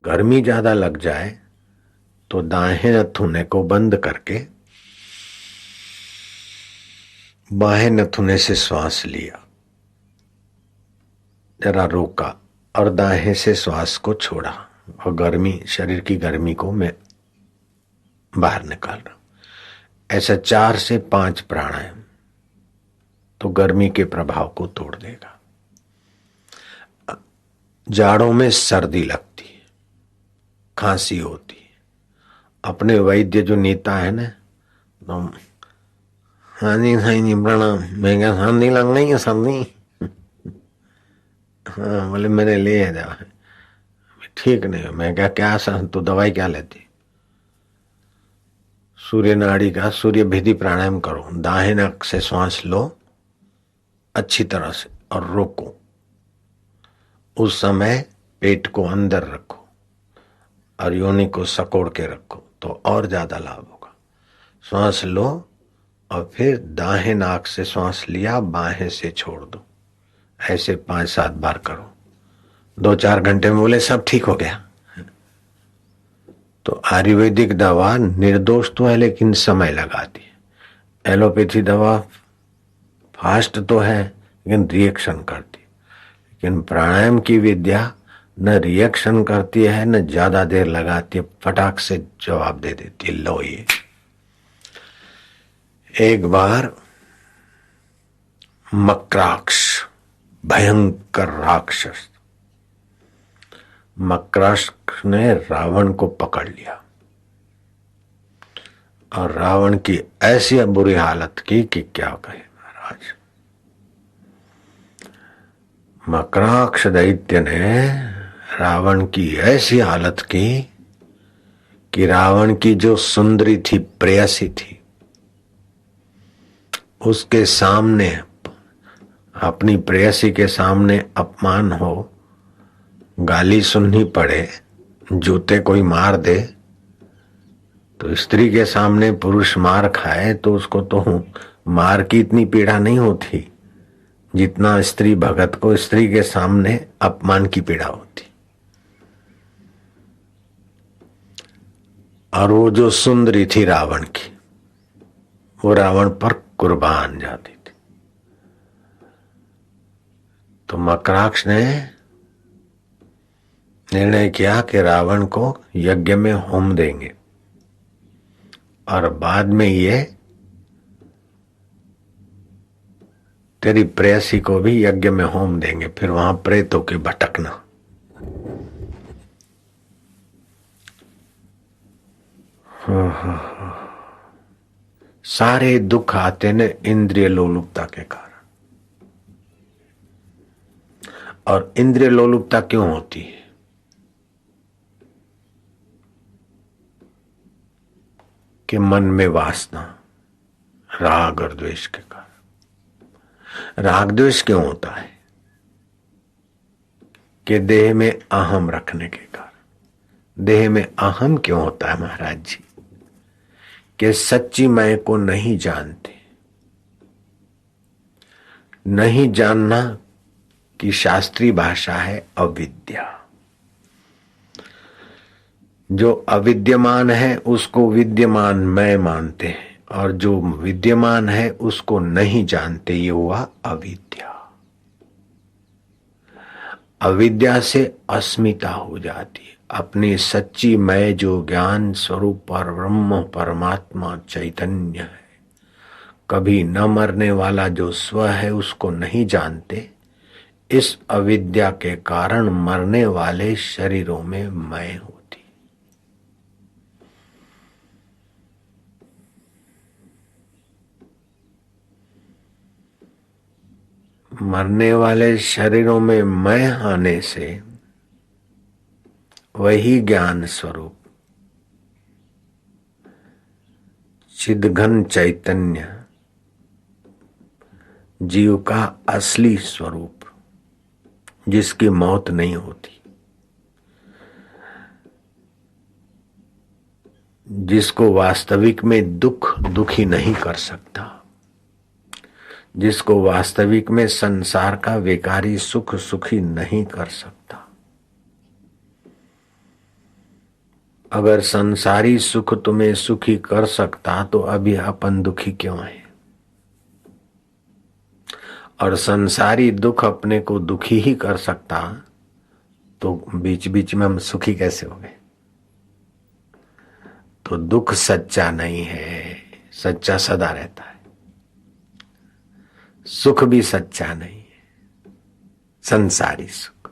गर्मी ज्यादा लग जाए तो दाहिने नथुने को बंद करके बाएं नथुने से श्वास लिया, जरा रोका और दाहिने से श्वास को छोड़ा और गर्मी, शरीर की गर्मी को मैं बाहर निकाल रहा हूं। ऐसा 4 से 5 प्राणायाम तो गर्मी के प्रभाव को तोड़ देगा। जाड़ों में सर्दी लगती है, खांसी होती है, अपने वैद्य जो नेता है ना, तो हाँ जी सही जी प्रणाम, मैं क्या सर्दी लग गई है सर्दी? हाँ बोले मेरे लिए दवा। ठीक नहीं, मैं क्या सर तो दवाई क्या लेती? सूर्य नाड़ी का सूर्य भेदी प्राणायाम करो, दाहिने नाक से श्वास लो अच्छी तरह से और रोको। उस समय पेट को अंदर रखो और योनि को सकोड़ के रखो तो और ज्यादा लाभ होगा। श्वास लो और फिर दाहिने नाक से श्वास लिया, बाहें से छोड़ दो। ऐसे 5-7 बार करो। 2-4 घंटे में बोले सब ठीक हो गया। तो आयुर्वेदिक दवा निर्दोष तो है लेकिन समय लगाती है। एलोपैथी दवा फास्ट तो है लेकिन रिएक्शन करती है। लेकिन प्राणायाम की विद्या न रिएक्शन करती है न ज्यादा देर लगाती है, फटाक से जवाब दे देती है। लो ये एक बार मक्राक्ष भयंकर राक्षस, मक्राक्ष ने रावण को पकड़ लिया और रावण की ऐसी बुरी हालत की कि क्या कहे महाराज। मक्राक्ष दैत्य ने रावण की ऐसी हालत की कि रावण की जो सुंदरी थी, प्रेयसी थी, उसके सामने, अपनी प्रेयसी के सामने अपमान हो, गाली सुननी पड़े, जूते कोई मार दे, तो स्त्री के सामने पुरुष मार खाए तो उसको तो मार की इतनी पीड़ा नहीं होती जितना स्त्री भगत को स्त्री के सामने अपमान की पीड़ा होती। और वो जो सुंदरी थी रावण की, वो रावण पर कुर्बान जाती थी। तो मकराक्ष ने निर्णय किया कि रावण को यज्ञ में होम देंगे और बाद में ये तेरी प्रेयसी को भी यज्ञ में होम देंगे, फिर वहां प्रेतों के भटकना। सारे दुख आते ने इंद्रिय लोलुपता के कारण। और इंद्रिय लोलुपता क्यों होती है? कि मन में वासना, राग और द्वेष के कारण। राग द्वेष क्यों होता है? कि देह में अहम रखने के कारण। देह में अहम क्यों होता है महाराज जी? कि सच्ची मैं को नहीं जानते। नहीं जानना की शास्त्रीय भाषा है अविद्या। जो अविद्यमान है उसको विद्यमान मैं मानते हैं और जो विद्यमान है उसको नहीं जानते, ये हुआ अविद्या। अविद्या से अस्मिता हो जाती है। अपनी सच्ची मैं जो ज्ञान स्वरूप पर ब्रह्म परमात्मा चैतन्य है, कभी न मरने वाला जो स्व है, उसको नहीं जानते। इस अविद्या के कारण मरने वाले शरीरों में मैं होती। मरने वाले शरीरों में मैं आने से वही ज्ञान स्वरूप चिदघन चैतन्य जीव का असली स्वरूप, जिसकी मौत नहीं होती, जिसको वास्तविक में दुख दुखी नहीं कर सकता, जिसको वास्तविक में संसार का विकारी सुख सुखी नहीं कर सकता, अगर संसारी सुख तुम्हें सुखी कर सकता तो अभी अपन दुखी क्यों है? और संसारी दुख अपने को दुखी ही कर सकता तो बीच बीच में हम सुखी कैसे हो गए? तो दुख सच्चा नहीं है, सच्चा सदा रहता है। सुख भी सच्चा नहीं है, संसारी सुख।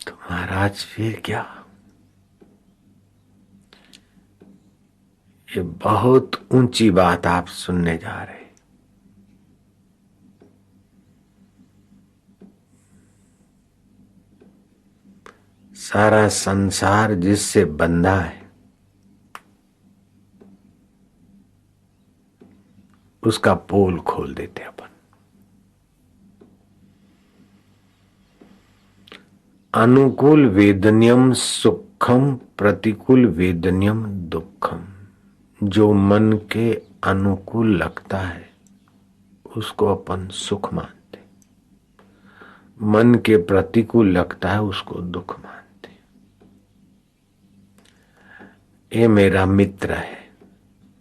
तो महाराज फिर क्या? ये बहुत ऊंची बात आप सुनने जा रहे। सारा संसार जिससे बंधा है उसका पोल खोल देते अपन। अनुकूल वेदन्यम सुखम, प्रतिकूल वेदन्यम दुखम। जो मन के अनुकूल लगता है उसको अपन सुख मानते, मन के प्रतिकूल लगता है उसको दुख मानते। ये मेरा मित्र है,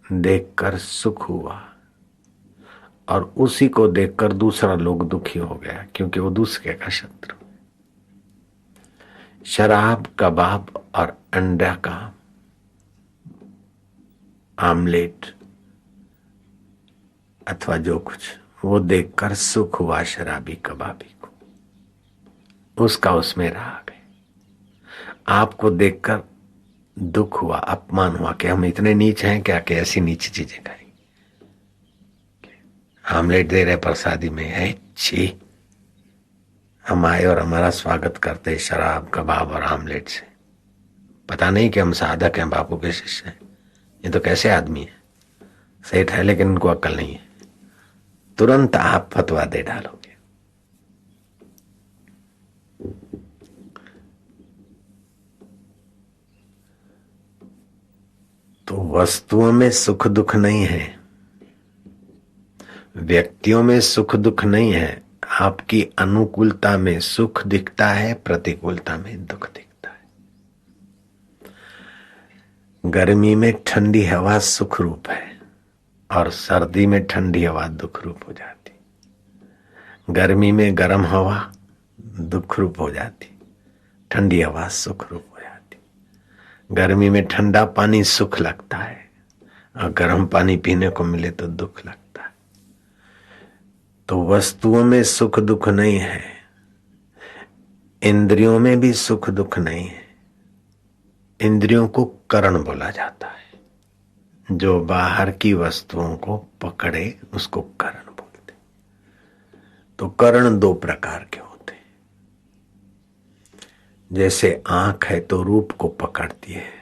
देखकर सुख हुआ, और उसी को देखकर दूसरा लोग दुखी हो गया क्योंकि वो दूसरे का शत्रु। शराब, कबाब और अंडा का आमलेट अथवा जो कुछ, वो देखकर सुख हुआ शराबी कबाबी को, उसका उसमें राग है। आपको देखकर दुख हुआ, अपमान हुआ कि हम इतने नीच हैं क्या कि ऐसी नीच चीजें खाएंगे। आमलेट दे रहे प्रसादी में है, छी। हम आए और हमारा स्वागत करते शराब, कबाब और आमलेट से। पता नहीं कि हम साधक हैं, बापू के शिष्य हैं। ये तो कैसे आदमी है, सेठ है लेकिन इनको अक्ल नहीं है। तुरंत आप फतवा दे डालोगे। तो वस्तुओं में सुख दुख नहीं है, व्यक्तियों में सुख दुख नहीं है। आपकी अनुकूलता में सुख दिखता है, प्रतिकूलता में दुख दिखता है। गर्मी में ठंडी हवा सुख रूप है और सर्दी में ठंडी हवा दुख रूप हो जाती। गर्मी में गर्म हवा दुख रूप हो जाती, ठंडी हवा सुख रूप हो जाती। गर्मी में ठंडा पानी सुख लगता है और गर्म पानी पीने को मिले तो दुख लगता है। तो वस्तुओं में सुख दुख नहीं है, इंद्रियों में भी सुख दुख नहीं है। इंद्रियों को करण बोला जाता है। जो बाहर की वस्तुओं को पकड़े उसको करण बोलते। तो करण दो प्रकार के होते हैं। जैसे आंख है तो रूप को पकड़ती है,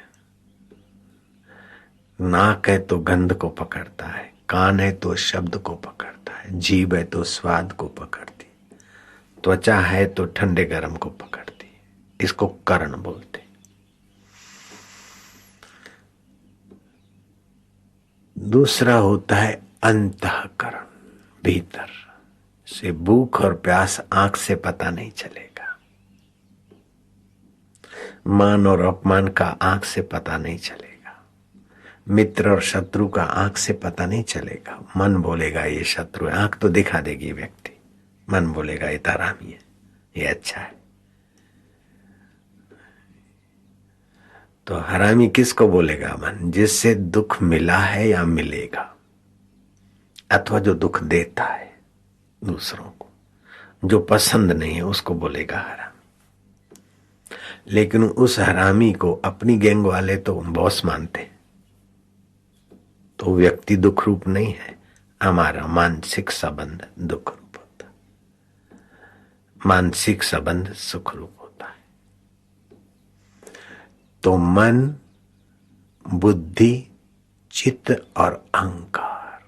नाक है तो गंध को पकड़ता है, कान है तो शब्द को पकड़ता है, जीभ है तो स्वाद को पकड़ती, त्वचा है तो ठंडे गर्म को पकड़ती। इसको करण बोलते। दूसरा होता है अंतःकरण, भीतर से। भूख और प्यास आंख से पता नहीं चलेगा, मान और अपमान का आंख से पता नहीं चलेगा, मित्र और शत्रु का आंख से पता नहीं चलेगा। मन बोलेगा ये शत्रु है, आंख तो दिखा देगी व्यक्ति। मन बोलेगा ये हरामी है, ये अच्छा है। तो हरामी किसको बोलेगा? मन, जिससे दुख मिला है या मिलेगा, अथवा जो दुख देता है दूसरों को, जो पसंद नहीं है उसको बोलेगा हरामी। लेकिन उस हरामी को अपनी गैंग वाले तो बॉस मानते, तो व्यक्ति दुख रूप नहीं है। हमारा मानसिक संबंध दुख रूप होता, मानसिक संबंध सुख रूप होता है। तो मन, बुद्धि, चित्त और अहंकार,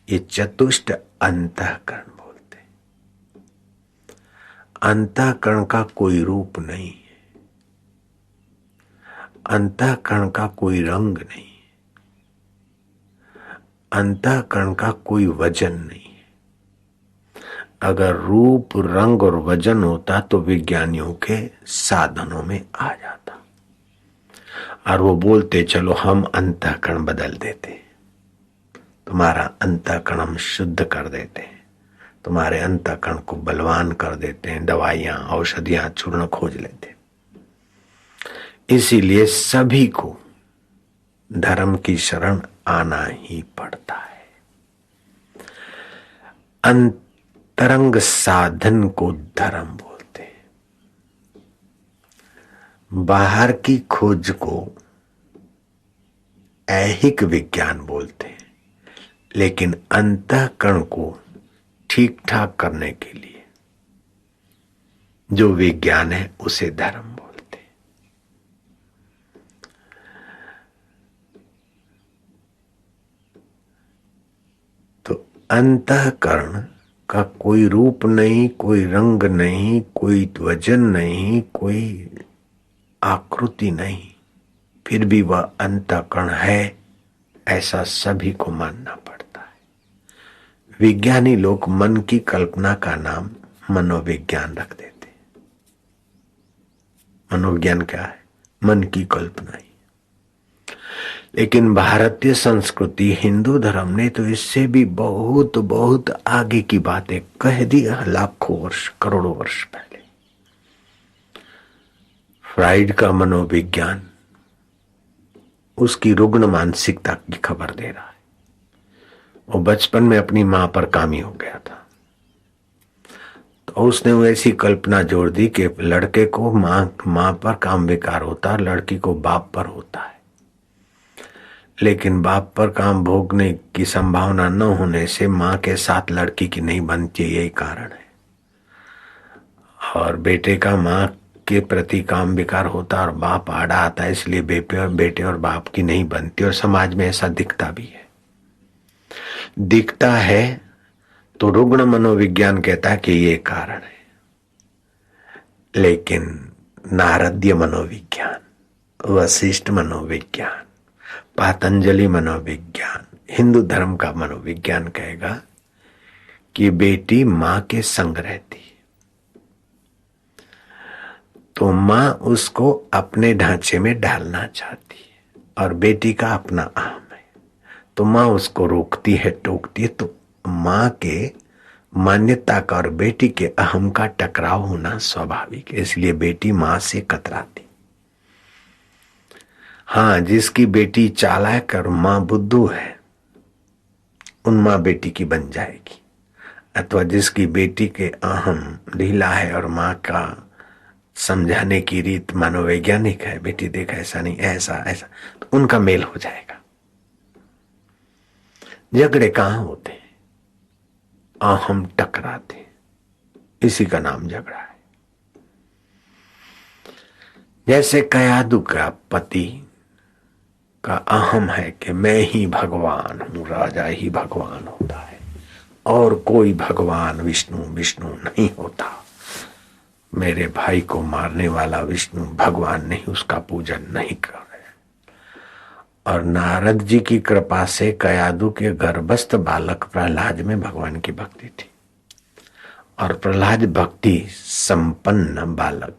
ये चतुष्ट अंतःकरण बोलते। अंतःकरण का कोई रूप नहीं है, अंतःकरण का कोई रंग नहीं, अंतःकरण का कोई वजन नहीं है, अगर रूप रंग और वजन होता तो विज्ञानियों के साधनों में आ जाता, और वो बोलते चलो हम अंतःकरण बदल देते, तुम्हारा अंतःकरण हम शुद्ध कर देते हैं, तुम्हारे अंतःकरण को बलवान कर देते हैं, दवाइयां औषधियां चूर्ण खोज लेते। इसीलिए सभी को धर्म की शरण आना ही पड़ता है। अंतरंग साधन को धर्म बोलते हैं, बाहर की खोज को ऐहिक विज्ञान बोलते हैं, लेकिन अंतःकरण को ठीक ठाक करने के लिए जो विज्ञान है उसे धर्म बोलते हैं। तो अंतःकरण का कोई रूप नहीं, कोई रंग नहीं, कोई वजन नहीं, कोई आकृति नहीं, फिर भी वह अंतःकरण है, ऐसा सभी को मानना पड़ता है। विज्ञानी लोग मन की कल्पना का नाम मनोविज्ञान रख देते। मनोविज्ञान क्या है? मन की कल्पना ही। लेकिन भारतीय संस्कृति, हिंदू धर्म ने तो इससे भी बहुत बहुत आगे की बातें कह दी, लाखों वर्ष करोड़ों वर्ष पहले। फ्राइड का मनोविज्ञान उसकी रुग्ण मानसिकता की खबर दे रहा है। वो बचपन में अपनी मां पर कामी हो गया था, तो उसने वो ऐसी कल्पना जोड़ दी कि लड़के को मां पर काम विकार होता है, लड़की को बाप पर होता है। लेकिन बाप पर काम भोगने की संभावना न होने से मां के साथ लड़की की नहीं बनती, यही कारण है। और बेटे का मां के प्रति काम विकार होता और बाप आड़ा आता है, इसलिए बेटे और बाप की नहीं बनती, और समाज में ऐसा दिखता भी है। दिखता है तो रुग्ण मनोविज्ञान कहता है कि ये कारण है। लेकिन नारदीय मनोविज्ञान, वशिष्ठ मनोविज्ञान, पातंजलि मनोविज्ञान, हिंदू धर्म का मनोविज्ञान कहेगा कि बेटी मां के संग रहती है, तो मां उसको अपने ढांचे में डालना चाहती है, और बेटी का अपना अहम है, तो मां उसको रोकती है, टोकती है। तो मां के मान्यता का और बेटी के अहम का टकराव होना स्वाभाविक है, इसलिए बेटी मां से कतराती। हाँ, जिसकी बेटी चालाक और मां बुद्धू है, उन मां बेटी की बन जाएगी। अथवा जिसकी बेटी के अहम ढीला है और मां का समझाने की रीत मनोवैज्ञानिक है, बेटी देख ऐसा नहीं, ऐसा ऐसा, तो उनका मेल हो जाएगा। झगड़े कहां होते हैं? अहम टकराते, इसी का नाम झगड़ा है। जैसे कयादू का पति का अहम है कि मैं ही भगवान हूं, राजा ही भगवान होता है और कोई भगवान विष्णु नहीं होता, मेरे भाई को मारने वाला विष्णु भगवान नहीं, उसका पूजन नहीं कर रहे। और नारद जी की कृपा से कयादू के गर्भस्थ बालक प्रहलाद में भगवान की भक्ति थी, और प्रहलाद भक्ति संपन्न बालक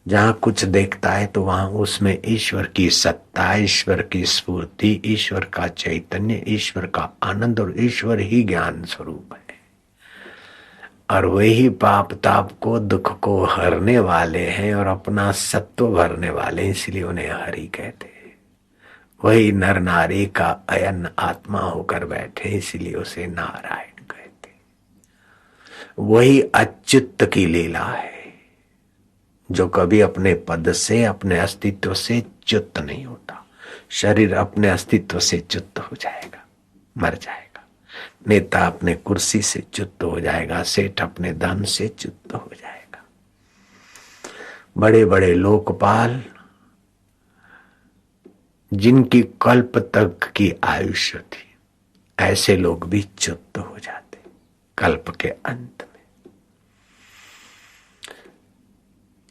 जहां कुछ देखता है तो वहां उसमें ईश्वर की सत्ता, ईश्वर की स्फूर्ति, ईश्वर का चैतन्य, ईश्वर का आनंद और ईश्वर ही ज्ञान स्वरूप है। और वही पाप ताप को, दुख को हरने वाले हैं और अपना सत्व भरने वाले, इसलिए उन्हें हरि कहते हैं। वही नर नारी का अयन आत्मा होकर बैठे, इसलिए उसे नारायण कहते। वही अच्युत की लीला है, जो कभी अपने पद से, अपने अस्तित्व से च्युत नहीं होता। शरीर अपने अस्तित्व से च्युत हो जाएगा, मर जाएगा। नेता अपने कुर्सी से च्युत हो जाएगा, सेठ अपने धन से च्युत हो जाएगा। बड़े बड़े लोकपाल जिनकी कल्प तक की आयुष्य थी, ऐसे लोग भी च्युत हो जाते कल्प के अंत में।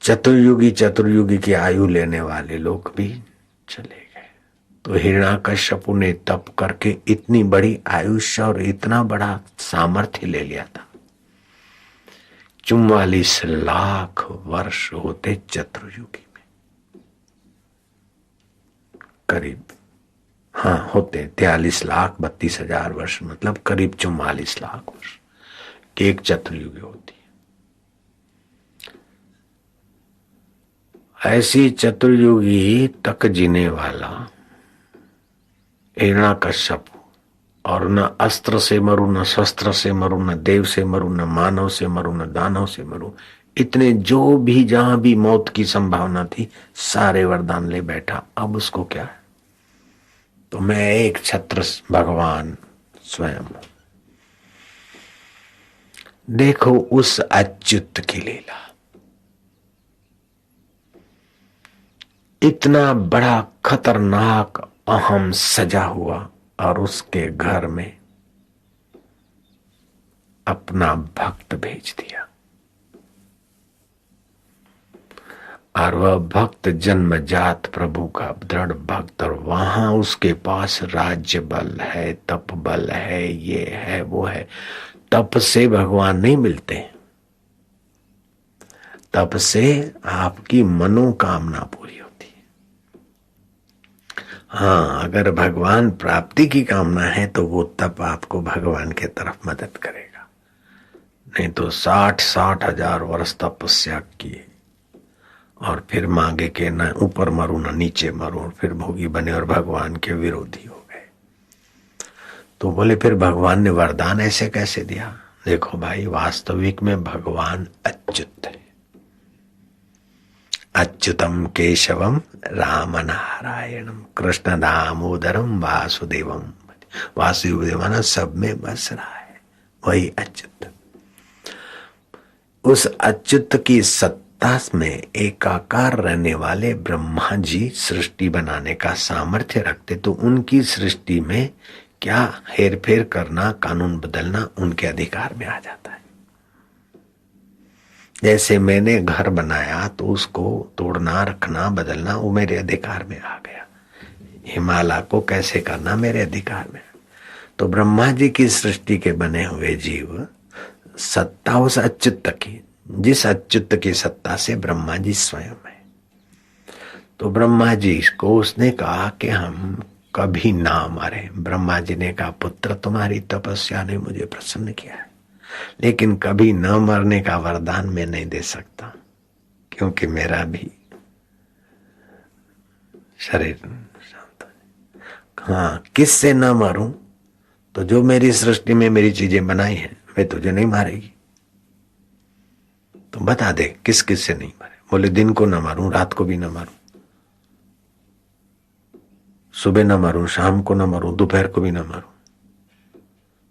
चतुर्युगी की आयु लेने वाले लोग भी चले गए। तो हिरण्याकश्यपु ने तप करके इतनी बड़ी आयुष्य और इतना बड़ा सामर्थ्य ले लिया था 44 लाख वर्ष होते चतुर्युगी में, करीब। हाँ होते 43,32,000 वर्ष, मतलब करीब 44 लाख वर्ष की एक चतुर्युगी होती है। ऐसी चतुर्युगी तक जीने वाला हिरण्यकश्यप, और न अस्त्र से मरू, न शस्त्र से मरू, न देव से मरू, न मानव से मरू, न दानव से मरू, इतने जो भी जहां भी मौत की संभावना थी सारे वरदान ले बैठा। अब उसको क्या है? तो मैं एक छत्र भगवान स्वयं। देखो उस अच्युत की लीला, इतना बड़ा खतरनाक अहम सजा हुआ और उसके घर में अपना भक्त भेज दिया, और वह भक्त जन्मजात प्रभु का दृढ़ भक्त, और वहां उसके पास राज्य बल है, तप बल है, ये है वो है। तप से भगवान नहीं मिलते, तप से आपकी मनोकामना पूरी होती है। हाँ, अगर भगवान प्राप्ति की कामना है तो वो तप आपको भगवान के तरफ मदद करेगा। नहीं तो 60-60 हजार वर्ष तपस्या किए और फिर मांगे कि न ऊपर मरू न नीचे मरू, और फिर भोगी बने और भगवान के विरोधी हो गए। तो बोले फिर भगवान ने वरदान ऐसे कैसे दिया? देखो भाई, वास्तविक में भगवान अच्युत है। अच्युतम केशवम राम नारायणम कृष्ण दामोदरम वासुदेवम। वासुदेव सब में बस रहा है, वही अच्युत। उस अच्युत की सत्ता में एकाकार रहने वाले ब्रह्मा जी सृष्टि बनाने का सामर्थ्य रखते, तो उनकी सृष्टि में क्या हेरफेर करना, कानून बदलना उनके अधिकार में आ जाता है। जैसे मैंने घर बनाया तो उसको तोड़ना, रखना, बदलना वो मेरे अधिकार में आ गया। हिमालय को कैसे करना मेरे अधिकार में। तो ब्रह्मा जी की सृष्टि के बने हुए जीव सत्ता उस अच्युत की, जिस अच्युत की सत्ता से ब्रह्मा जी स्वयं है। तो ब्रह्मा जी को उसने कहा कि हम कभी ना मरे। ब्रह्मा जी ने कहा, पुत्र तुम्हारी तपस्या ने मुझे प्रसन्न किया है, लेकिन कभी न मरने का वरदान मैं नहीं दे सकता, क्योंकि मेरा भी शरीर शांत है। हाँ, किससे न मरूं? तो जो मेरी सृष्टि में मेरी चीजें बनाई हैं वे तुझे नहीं मारेगी। तो बता दे किस किस से नहीं मारे। बोले दिन को न मारूं, रात को भी न मारूं, सुबह न मारूं, शाम को न मारूं, दोपहर को भी न मारूं।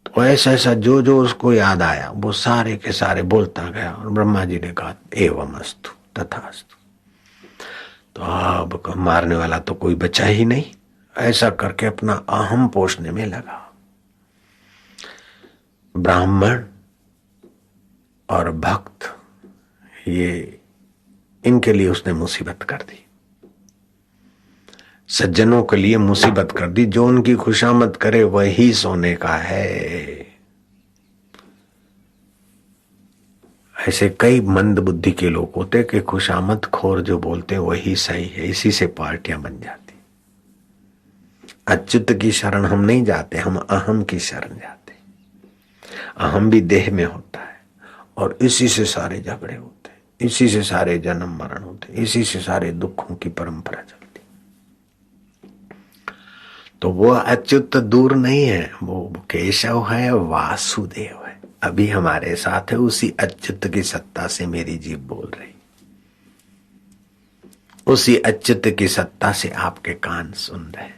तो ऐसा ऐसा जो जो उसको याद आया वो सारे के सारे बोलता गया, और ब्रह्मा जी ने कहा एवं अस्तु तथास्तु। तो अब मारने वाला तो कोई बचा ही नहीं। ऐसा करके अपना अहम पोषने में लगा। ब्राह्मण और भक्त, ये इनके लिए उसने मुसीबत कर दी, सज्जनों के लिए मुसीबत कर दी। जो उनकी खुशामद करे वही सोने का है। ऐसे कई मंद बुद्धि के लोग होते कि खुशामद खोर जो बोलते वही सही है, इसी से पार्टियां बन जाती। अच्युत की शरण हम नहीं जाते, हम अहम की शरण जाते। अहम भी देह में होता है, और इसी से सारे झगड़े होते, इसी से सारे जन्म मरण होते, इसी से सारे दुखों की परंपरा चलती। तो वो अच्युत दूर नहीं है, वो केशव है, वासुदेव है, अभी हमारे साथ है। उसी अच्युत की सत्ता से मेरी जीभ बोल रही, उसी अच्युत की सत्ता से आपके कान सुन रहे,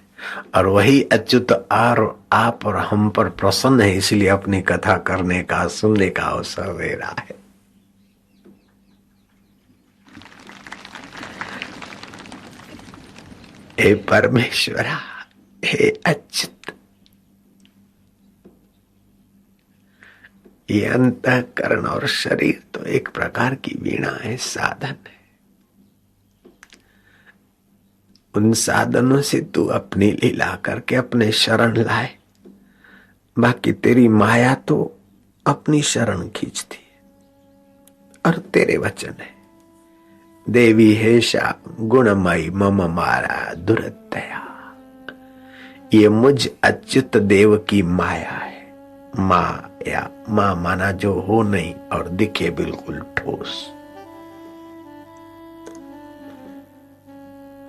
और वही अच्युत आप और हम पर प्रसन्न है, इसलिए अपनी कथा करने का, सुनने का अवसर दे रहा है। हे परमेश्वरा, हे अच्युत, ये अंतःकरण और शरीर तो एक प्रकार की वीणा है, साधन है। उन साधनों से तू अपनी लीला करके अपने शरण लाए। बाकी तेरी माया तो अपनी शरण खींचती है, और तेरे वचन है, देवी हेशा गुणमयी मम मारा दुरतया। ये मुझ अच्युत देव की माया है। माया, मां माना जो हो नहीं और दिखे बिल्कुल ठोस।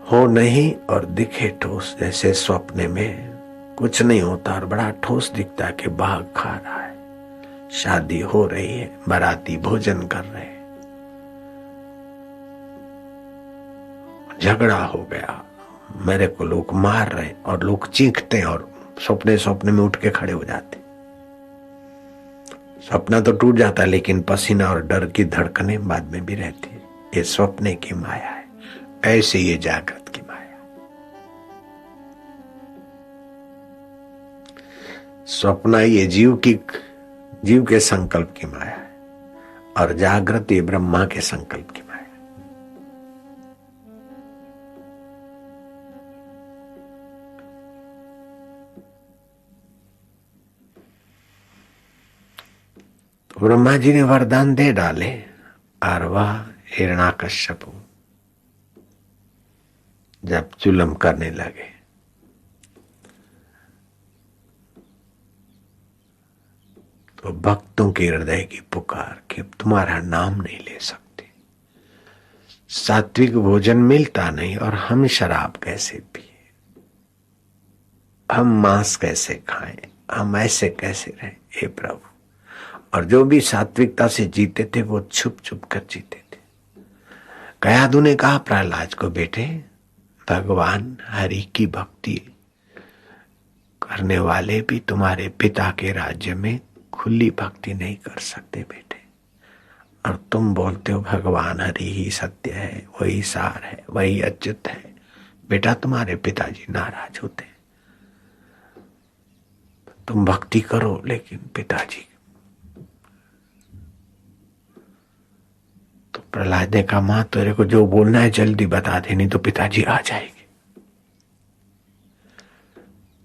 हो नहीं और दिखे ठोस, जैसे स्वप्न में कुछ नहीं होता और बड़ा ठोस दिखता है कि बाघ खा रहा है, शादी हो रही है, बाराती भोजन कर रहे हैं, झगड़ा हो गया, मेरे को लोग मार रहे और लोग चीखते हैं और सपने में उठ के खड़े हो जाते। सपना तो टूट जाता है लेकिन पसीना और डर की धड़कनें बाद में भी रहती है। ये सपने की माया है, ऐसे ये जागृत की माया। स्वप्न ये जीव के संकल्प की माया है और जागृत ये ब्रह्मा के संकल्प की माया। ब्रह्मा जी ने वरदान दे डाले और वह हिरण्याकश्यप जब जुल्म करने लगे तो भक्तों के हृदय की पुकार कि तुम्हारा नाम नहीं ले सकते, सात्विक भोजन मिलता नहीं और हम शराब कैसे पिए, हम मांस कैसे खाएं, हम ऐसे कैसे रहें हे प्रभु। और जो भी सात्विकता से जीते थे वो छुप छुप कर जीते थे। कयादु ने कहा प्रहलाद को, बेटे भगवान हरि की भक्ति करने वाले भी तुम्हारे पिता के राज्य में खुली भक्ति नहीं कर सकते बेटे, और तुम बोलते हो भगवान हरि ही सत्य है, वही सार है, वही अच्युत है। बेटा तुम्हारे पिताजी नाराज होते, तुम भक्ति करो लेकिन पिताजी। तो प्रहलाद ने कहा मां तेरे को जो बोलना है जल्दी बता दे, नहीं तो पिताजी आ जाएंगे।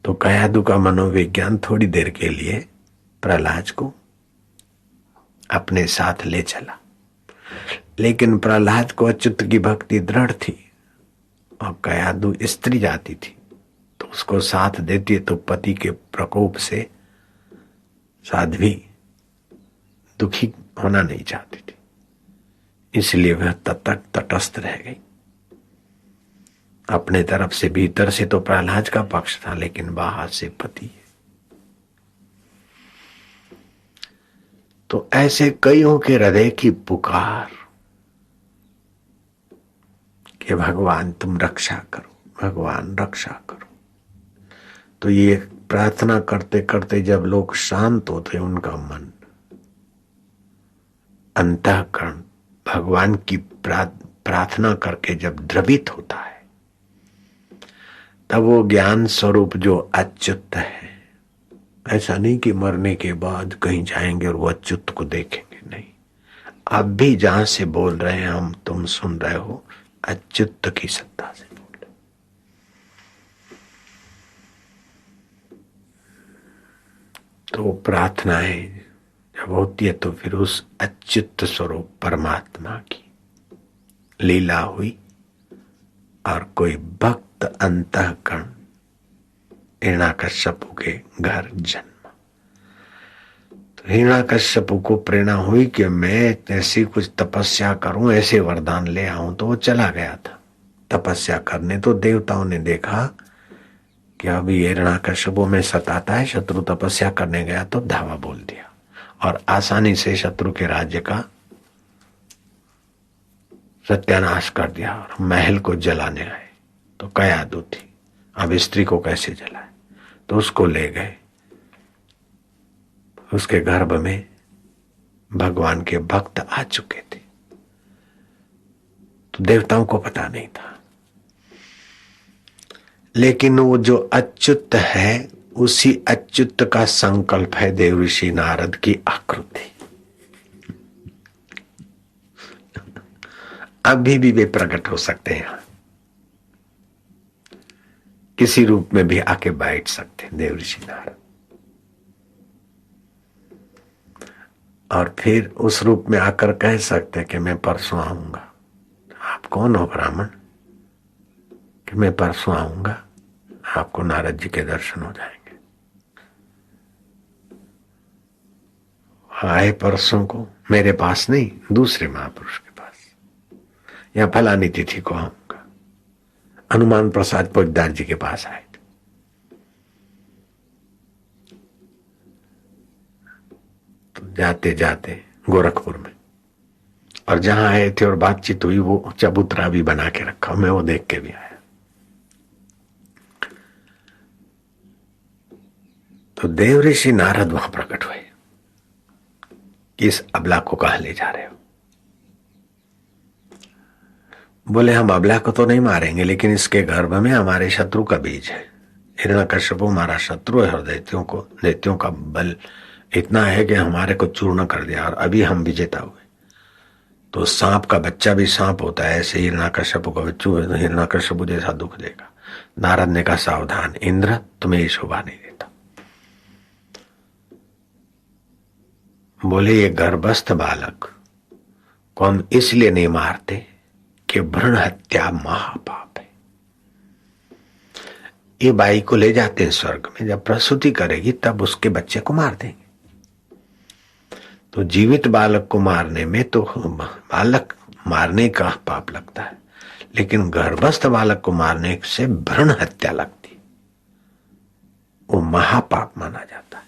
तो कयादु का मनोविज्ञान थोड़ी देर के लिए प्रहलाद को अपने साथ ले चला, लेकिन प्रहलाद को अच्युत की भक्ति दृढ़ थी और कयादु स्त्री जाति थी, तो उसको साथ देती तो पति के प्रकोप से साध्वी दुखी होना नहीं चाहती थी, इसलिए वह तटस्थ रह गई। अपने तरफ से भीतर से तो प्रहलाद का पक्ष था लेकिन बाहर से पति है। तो ऐसे कईयों के हृदय की पुकार कि भगवान तुम रक्षा करो, भगवान रक्षा करो। तो ये प्रार्थना करते करते जब लोग शांत होते, उनका मन अंतःकरण भगवान की प्रार्थना करके जब द्रवित होता है, तब वो ज्ञान स्वरूप जो अच्युत है, ऐसा नहीं कि मरने के बाद कहीं जाएंगे और वो अच्युत को देखेंगे, नहीं, अब भी जहां से बोल रहे हैं हम, तुम सुन रहे हो, अच्युत की सत्ता से बोल रहे। तो प्रार्थनाएं जब होती है तो फिर उस अच्युत स्वरूप परमात्मा की लीला हुई और कोई भक्त अंतःकरण हिरण्याकश्यपु के घर जन्मा। तो हिरण्याकश्यपु को प्रेरणा हुई कि मैं ऐसी कुछ तपस्या करूं, ऐसे वरदान ले आऊं, तो वो चला गया था तपस्या करने। तो देवताओं ने देखा कि अभी हिरण्याकश्यपु में सताता है, शत्रु तपस्या करने गया, तो धावा बोल दिया और आसानी से शत्रु के राज्य का सत्यानाश कर दिया और महल को जलाने आए। तो कयादु थी, अब स्त्री को कैसे जलाए, तो उसको ले गए। उसके गर्भ में भगवान के भक्त आ चुके थे, तो देवताओं को पता नहीं था, लेकिन वो जो अच्युत है उसी अच्युत का संकल्प है देव ऋषि नारद की आकृति। अभी भी वे प्रकट हो सकते हैं, किसी रूप में भी आके बैठ सकते हैं देव ऋषि नारद। और फिर उस रूप में आकर कह सकते कि मैं परसों आऊंगा। आप कौन हो ब्राह्मण कि मैं परसों आऊंगा? आपको नारद जी के दर्शन हो जाएंगे। आए परसों को मेरे पास नहीं, दूसरे महापुरुष के पास, या फलानी तिथि को आऊंगा। हनुमान प्रसाद पोजदार जी के पास आए थे। तो जाते जाते गोरखपुर में, और जहां आए थे और बातचीत हुई, वो चबूतरा भी बना के रखा, मैं वो देख के भी आया। तो देव ऋषि नारद वहां प्रकट हुए कि इस अबला को कहां ले जा रहे हो? बोले हम अबला को तो नहीं मारेंगे, लेकिन इसके गर्भ में हमारे शत्रु का बीज है। हिरण्यकश्यप हमारा शत्रु है, और दैत्यों का बल इतना है कि हमारे को चूर्ण कर दिया, और अभी हम विजेता हुए। तो सांप का बच्चा भी सांप होता है, ऐसे हिरण्यकश्यप का बच्चू है तो हिरण्यकश्यप जैसा दुख देगा। नारद ने कहा सावधान इंद्र, तुम्हें ये शोभा नहीं देता। बोले ये गर्भस्थ बालक को हम इसलिए नहीं मारते कि भ्रूण हत्या महापाप है। ये बाई को ले जाते हैं स्वर्ग में, जब प्रसूति करेगी तब उसके बच्चे को मार देंगे। तो जीवित बालक को मारने में तो बालक मारने का पाप लगता है, लेकिन गर्भस्थ बालक को मारने से भ्रूण हत्या लगती है, वो महापाप माना जाता है।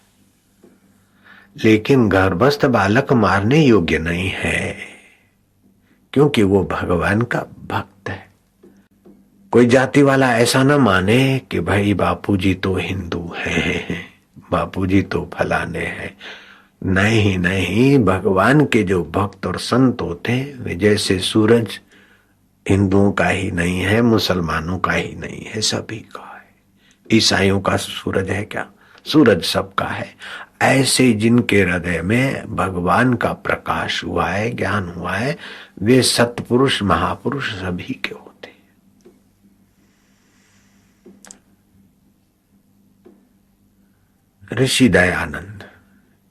लेकिन गर्भस्थ बालक मारने योग्य नहीं है, क्योंकि वो भगवान का भक्त है। कोई जाति वाला ऐसा ना माने कि भाई बापूजी तो हिंदू हैं, बापूजी तो फलाने हैं। नहीं नहीं, भगवान के जो भक्त और संत होते हैं वे जैसे सूरज हिंदुओं का ही नहीं है, मुसलमानों का ही नहीं है, सभी का है। ईसाइयों का सूरज है क्या? सूरज सबका है। ऐसे जिनके हृदय में भगवान का प्रकाश हुआ है, ज्ञान हुआ है, वे सत्पुरुष महापुरुष सभी के होते हैं। ऋषि दयानंद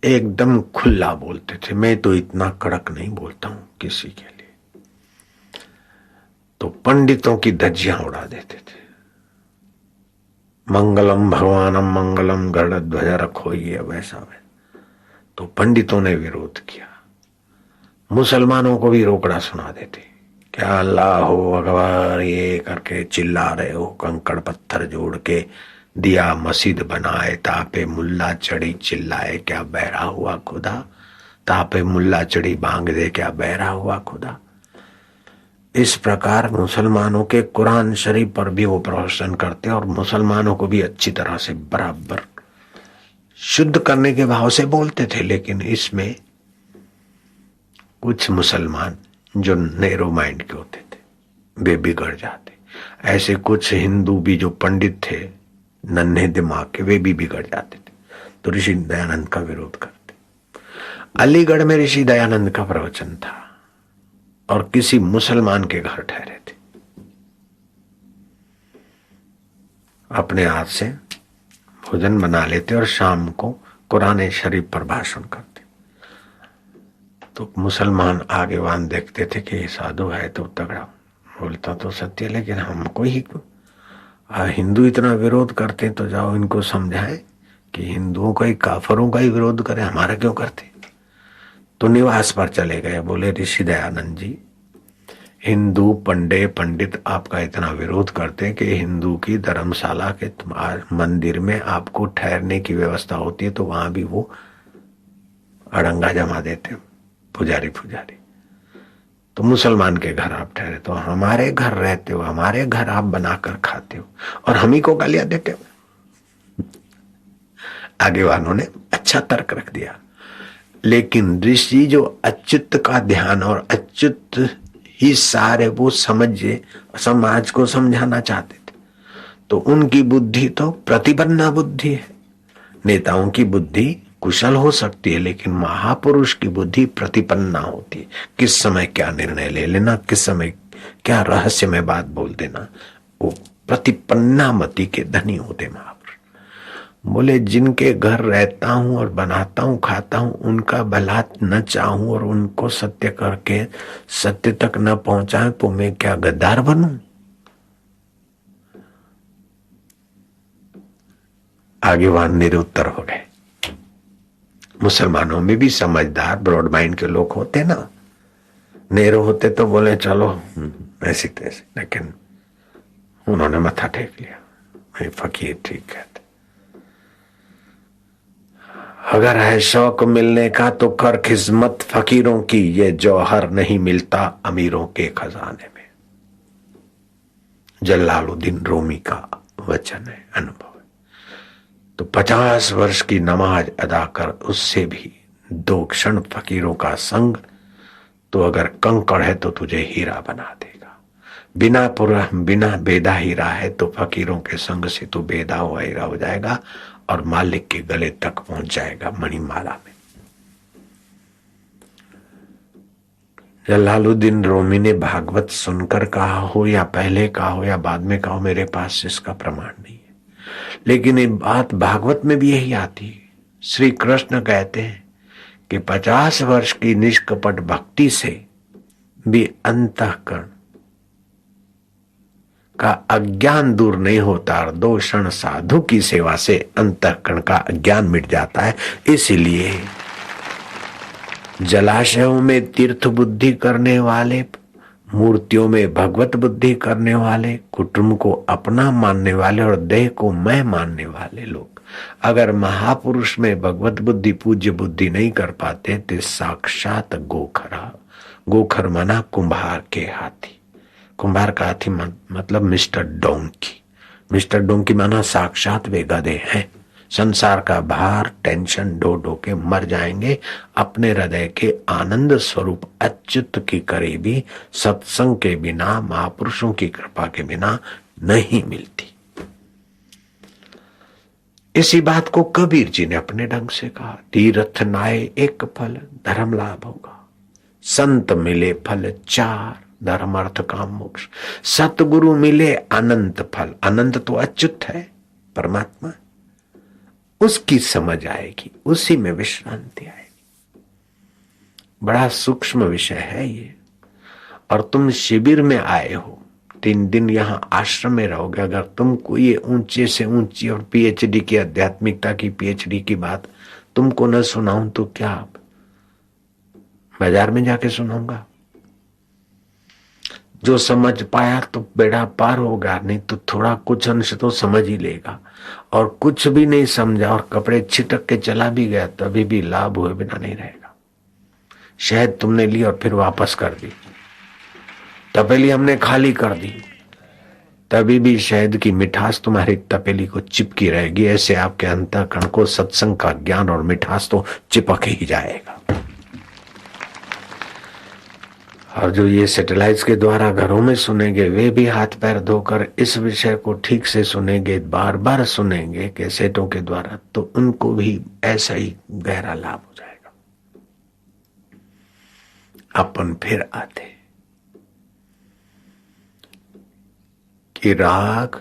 एकदम खुला बोलते थे। मैं तो इतना कड़क नहीं बोलता हूं किसी के लिए, तो पंडितों की धज्जियां उड़ा देते थे। मंगलम भगवानम मंगलम गरुड़ध्वज रखो, ये वैसा है। तो पंडितों ने विरोध किया, मुसलमानों को भी रोकड़ा सुना देते, क्या अल्लाह हो अकबर ये करके चिल्ला रहे हो, कंकड़ पत्थर जोड़ के दिया मस्जिद बनाए, तापे मुल्ला चढ़ी चिल्लाए क्या बहरा हुआ खुदा, तापे मुल्ला चढ़ी बांग दे क्या बहरा हुआ खुदा। इस प्रकार मुसलमानों के कुरान शरीफ पर भी वो प्रवचन करते और मुसलमानों को भी अच्छी तरह से बराबर शुद्ध करने के भाव से बोलते थे। लेकिन इसमें कुछ मुसलमान जो नैरो माइंड के होते थे वे बिगड़ जाते, ऐसे कुछ हिंदू भी जो पंडित थे नन्हे दिमाग के, वे भी बिगड़ जाते थे, तो ऋषि दयानंद का विरोध करते। अलीगढ़ में ऋषि दयानंद का प्रवचन था और किसी मुसलमान के घर ठहरे थे। अपने हाथ से भोजन बना लेते और शाम को कुरान शरीफ पर भाषण करते। तो मुसलमान आगेवान देखते थे कि ये साधु है तो तगड़ा बोलता तो सत्य, लेकिन हमको ही हिंदू इतना विरोध करते हैं, तो जाओ इनको समझाए कि हिंदुओं का ही काफरों का ही विरोध करे, हमारा क्यों करते। तो निवास पर चले गए, बोले ऋषि दयानंद जी, हिंदू पंडित आपका इतना विरोध करते कि हिंदू की धर्मशाला के मंदिर में आपको ठहरने की व्यवस्था होती है, तो वहां भी वो अड़ंगा जमा देते पुजारी। तो मुसलमान के घर आप ठहरे, तो हमारे घर रहते हो, हमारे घर आप बनाकर खाते हो और हम ही को गालियां देते हो। आगे वालों ने अच्छा तर्क रख दिया, लेकिन ऋषि जो अच्युत का ध्यान और अच्युत ही सारे वो समझे, समाज को समझाना चाहते थे, तो उनकी बुद्धि तो प्रतिपन्ना बुद्धि है। नेताओं की बुद्धि कुशल हो सकती है, लेकिन महापुरुष की बुद्धि प्रतिपन्ना होती है। किस समय क्या निर्णय ले लेना, किस समय क्या रहस्यमय बात बोल देना, वो प्रतिपन्ना मति के धनी होते महापुरुष। बोले जिनके घर रहता हूं और बनाता हूं खाता हूं उनका भला न चाहूं और उनको सत्य करके सत्य तक न पहुंचाए तो मैं क्या गद्दार बनूं? आगे वहां निरुत्तर हो गए। मुसलमानों में भी समझदार ब्रॉड माइंड के लोग होते ना, नेहरू होते तो बोले चलो ऐसी तैसी, लेकिन उन्होंने मथा टेक लिया, भाई फकीर ठीक कहते। अगर है शौक मिलने का तो कर खिदमत फकीरों की, ये जौहर नहीं मिलता अमीरों के खजाने में। जलालुद्दीन रूमी का वचन है, अनुभव है। तो 50 वर्ष की नमाज अदा कर, उससे भी 2 क्षण फकीरों का संग, तो अगर कंकड़ है तो तुझे हीरा बना देगा। बिना बेदा हीरा है तो फकीरों के संग से तू बेदा हुआ हीरा हो जाएगा और मालिक के गले तक पहुंच जाएगा मणिमाला में। जलालुद्दीन रूमी ने भागवत सुनकर कहा हो या पहले कहा हो या बाद में कहा हो, मेरे पास इसका प्रमाण नहीं है, लेकिन ये बात भागवत में भी यही आती है। श्री कृष्ण कहते हैं कि 50 वर्ष की निष्कपट भक्ति से भी अंतःकरण का अज्ञान दूर नहीं होता और 2 क्षण साधु की सेवा से अंतःकरण का अज्ञान मिट जाता है। इसीलिए जलाशयों में तीर्थ बुद्धि करने वाले, मूर्तियों में भगवत बुद्धि करने वाले, कुटुंब को अपना मानने वाले और देह को मैं मानने वाले लोग अगर महापुरुष में भगवत बुद्धि पूज्य बुद्धि नहीं कर पाते तो साक्षात गोखरा, गोखर माना कुंभार के हाथी, कुंभार का हाथी मतलब मिस्टर डोंकी, मिस्टर डोंकी माना साक्षात वे गधे हैं। संसार का भार टेंशन ढो ढो के मर जाएंगे, अपने हृदय के आनंद स्वरूप अच्युत की करीबी सत्संग के बिना, महापुरुषों की कृपा के बिना नहीं मिलती। इसी बात को कबीर जी ने अपने ढंग से कहा, तीर्थ नाए एक फल धर्म लाभ होगा, संत मिले फल 4 धर्म अर्थ काम मोक्ष, सतगुरु मिले अनंत फल। अनंत तो अच्युत है परमात्मा, उसकी समझ आएगी, उसी में विश्रांति आएगी। बड़ा सूक्ष्म विषय है ये। और तुम शिविर में आए हो, 3 दिन यहां आश्रम में रहोगे, अगर तुमको ये ऊंचे से ऊंची और पीएचडी की आध्यात्मिकता की पीएचडी की बात तुमको न सुनाऊं तो क्या बाजार में जाके सुनाऊंगा? जो समझ पाया तो बेड़ा पार होगा, नहीं तो थोड़ा कुछ अंश तो समझ ही लेगा। और कुछ भी नहीं समझा और कपड़े छिटक के चला भी गया तभी भी लाभ हुए बिना नहीं रहेगा। शहद तुमने ली और फिर वापस कर दी, तपेली हमने खाली कर दी, तभी भी शहद की मिठास तुम्हारी तपेली को चिपकी रहेगी। ऐसे आपके अंतःकरण को सत्संग का ज्ञान और मिठास तो चिपक ही जाएगा। और जो ये सैटेलाइट्स के द्वारा घरों में सुनेंगे वे भी हाथ पैर धोकर इस विषय को ठीक से सुनेंगे, बार बार सुनेंगे कैसेटों के द्वारा, तो उनको भी ऐसा ही गहरा लाभ हो जाएगा। अपन फिर आते कि राग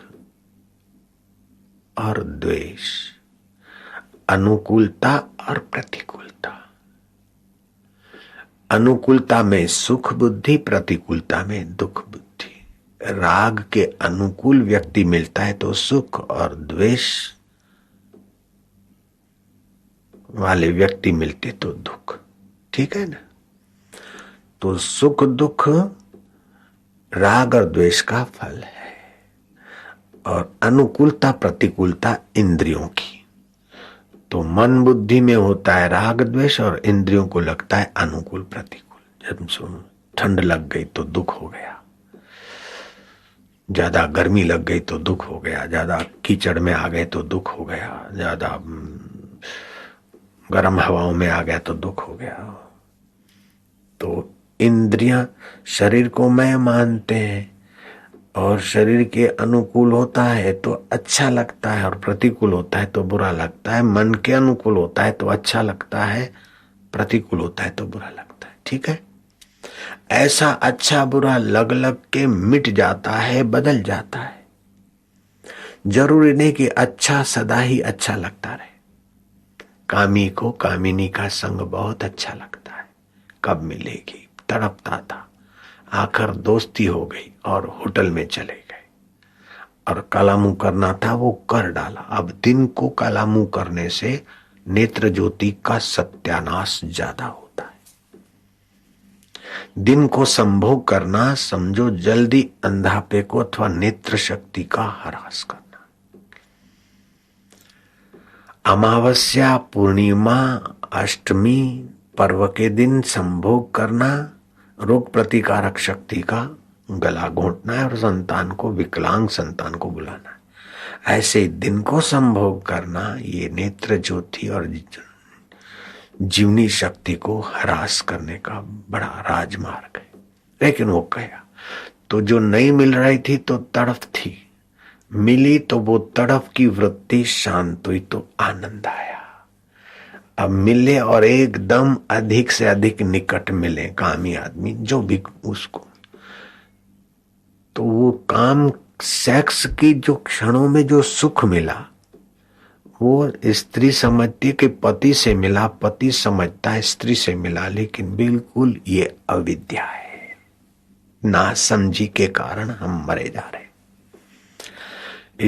और द्वेष, अनुकूलता और प्रतिकूलता। अनुकूलता में सुख बुद्धि, प्रतिकूलता में दुख बुद्धि। राग के अनुकूल व्यक्ति मिलता है तो सुख, और द्वेष वाले व्यक्ति मिलते तो दुख। ठीक है ना? तो सुख दुख राग और द्वेष का फल है, और अनुकूलता प्रतिकूलता इंद्रियों की। तो मन बुद्धि में होता है राग द्वेष और इंद्रियों को लगता है अनुकूल प्रतिकूल। जब ठंड लग गई तो दुख हो गया, ज्यादा गर्मी लग गई तो दुख हो गया, ज्यादा कीचड़ में आ गए तो दुख हो गया, ज्यादा गर्म हवाओं में आ गया तो दुख हो गया। तो इंद्रियां शरीर को मैं मानते हैं, और शरीर के अनुकूल होता है तो अच्छा लगता है और प्रतिकूल होता है तो बुरा लगता है। मन के अनुकूल होता है तो अच्छा लगता है, प्रतिकूल होता है तो बुरा लगता है। ठीक है? ऐसा अच्छा बुरा लग लग के मिट जाता है, बदल जाता है। जरूरी नहीं कि अच्छा सदा ही अच्छा लगता रहे। कामी को कामिनी का संग बहुत अच्छा लगता है, कब मिलेगी तड़पता था। आखिर दोस्ती हो गई और होटल में चले गए और काला मुंह करना था वो कर डाला। अब दिन को काला मुंह करने से नेत्र ज्योति का सत्यानाश ज्यादा होता है। दिन को संभोग करना समझो जल्दी अंधापे को अथवा नेत्र शक्ति का ह्रास करना। अमावस्या, पूर्णिमा, अष्टमी पर्व के दिन संभोग करना रोग प्रतिकारक शक्ति का गला घोंटना है और संतान को, विकलांग संतान को बुलाना है। ऐसे दिन को संभोग करना ये नेत्र ज्योति और जीवनी शक्ति को ह्रास करने का बड़ा राजमार्ग है। लेकिन वो गया तो जो नहीं मिल रही थी तो तड़फ थी, मिली तो वो तड़फ की वृत्ति शांत हुई तो आनंद आया। अब मिले और एकदम अधिक से अधिक निकट मिले कामी आदमी जो भी उसको, तो वो काम सेक्स की जो क्षणों में जो सुख मिला वो स्त्री समझती है कि पति से मिला, पति समझता है स्त्री से मिला, लेकिन बिल्कुल ये अविद्या है। नासमझी के कारण हम मरे जा रहे।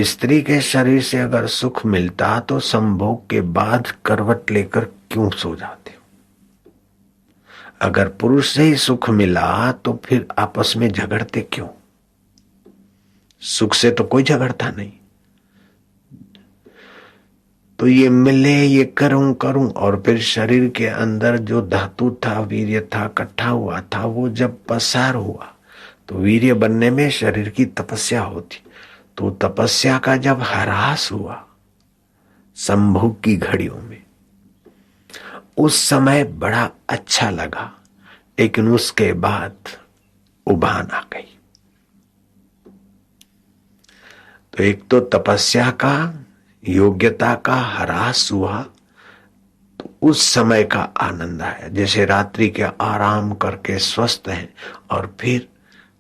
स्त्री के शरीर से अगर सुख मिलता तो संभोग के बाद करवट लेकर क्यों सो जाते हो? अगर पुरुष से ही सुख मिला तो फिर आपस में झगड़ते क्यों? सुख से तो कोई झगड़ता नहीं। तो ये मिले, ये करूं करूं, और फिर शरीर के अंदर जो धातु था, वीर्य था, इकट्ठा हुआ था, वो जब पसार हुआ तो वीर्य बनने में शरीर की तपस्या होती। तो तपस्या का जब ह्रास हुआ संभोग की घड़ियों में, उस समय बड़ा अच्छा लगा, लेकिन उसके बाद उबान आ गई। तो एक तो तपस्या का, योग्यता का ह्रास हुआ तो उस समय का आनंद आया। जैसे रात्रि के आराम करके स्वस्थ हैं और फिर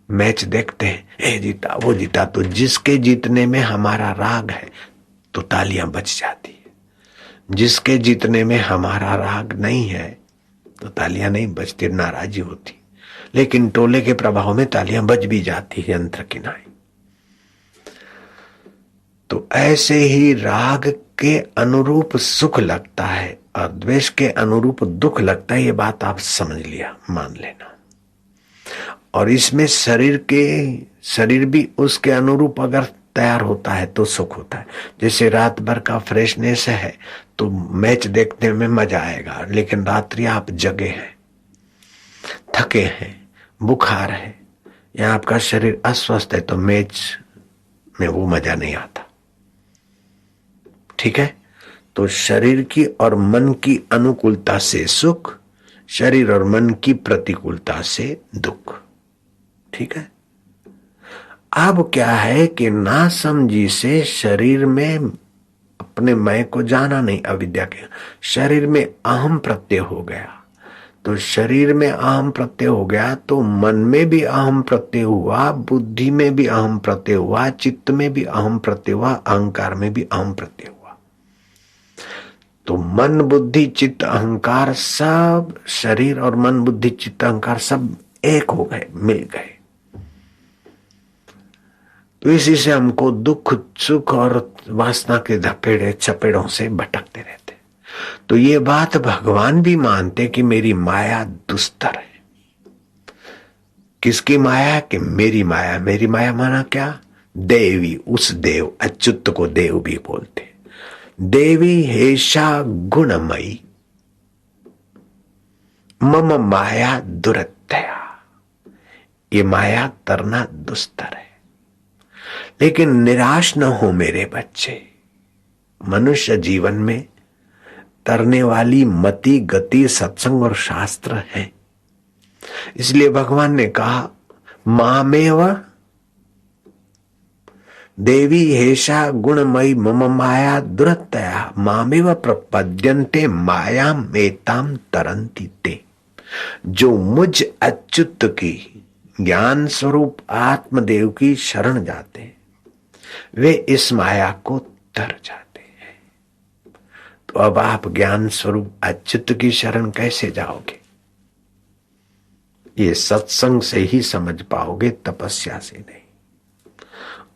मैच देखते हैं, ए जीता वो जीता, तो जिसके जीतने में हमारा राग है तो तालियां बज जाती है, जिसके जीतने में हमारा राग नहीं है तो तालियां नहीं बजती, नाराजी होती। लेकिन टोले के प्रभाव में तालियां बज भी जाती है, यंत्र की नाई। तो ऐसे ही राग के अनुरूप सुख लगता है और द्वेष के अनुरूप दुख लगता है। ये बात आप समझ लिया, मान लेना। और इसमें शरीर भी उसके अनुरूप अगर तैयार होता है तो सुख होता है। जैसे रात भर का फ्रेशनेस है तो मैच देखने में मजा आएगा, लेकिन रात्रि आप जगे हैं, थके हैं, बुखार है या आपका शरीर अस्वस्थ है तो मैच में वो मजा नहीं आता। ठीक है? तो शरीर की और मन की अनुकूलता से सुख, शरीर और मन की प्रतिकूलता से दुख। ठीक है? अब क्या है कि नासमझी से शरीर में अपने मैं को जाना नहीं, अविद्या के शरीर में अहम प्रत्यय हो गया। तो शरीर में अहम प्रत्यय हो गया तो मन में भी अहम प्रत्यय हुआ, बुद्धि में भी अहम प्रत्यय हुआ, चित्त में भी अहम प्रत्यय हुआ, अहंकार में भी अहम प्रत्यय हुआ। तो मन, बुद्धि, चित्त, अहंकार सब, शरीर और मन, बुद्धि, चित्त, अहंकार सब एक हो गए, मिल गए। तो इसी से हमको दुख, सुख और वासना के धपेड़े चपेड़ों से भटकते रहते। तो ये बात भगवान भी मानते कि मेरी माया दुस्तर है। किसकी माया? कि मेरी माया। मेरी माया माना क्या? देवी, उस देव, अच्युत को देव भी बोलते। देवी हेषा गुणमयी मम माया दुरत्यया। ये माया तरना दुस्तर है। लेकिन निराश न हो मेरे बच्चे, मनुष्य जीवन में तरने वाली मति, गति, सत्संग और शास्त्र है। इसलिए भगवान ने कहा मामेव देवी हेषा गुणमयी मम माया दुरत्यया मामेव प्रपद्यन्ते मायाम एताम तरन्ति ते। जो मुझ अच्युत की, ज्ञान स्वरूप आत्मदेव की शरण जाते हैं, वे इस माया को तर जाते हैं। तो अब आप ज्ञान स्वरूप अच्युत की शरण कैसे जाओगे? ये सत्संग से ही समझ पाओगे, तपस्या से नहीं,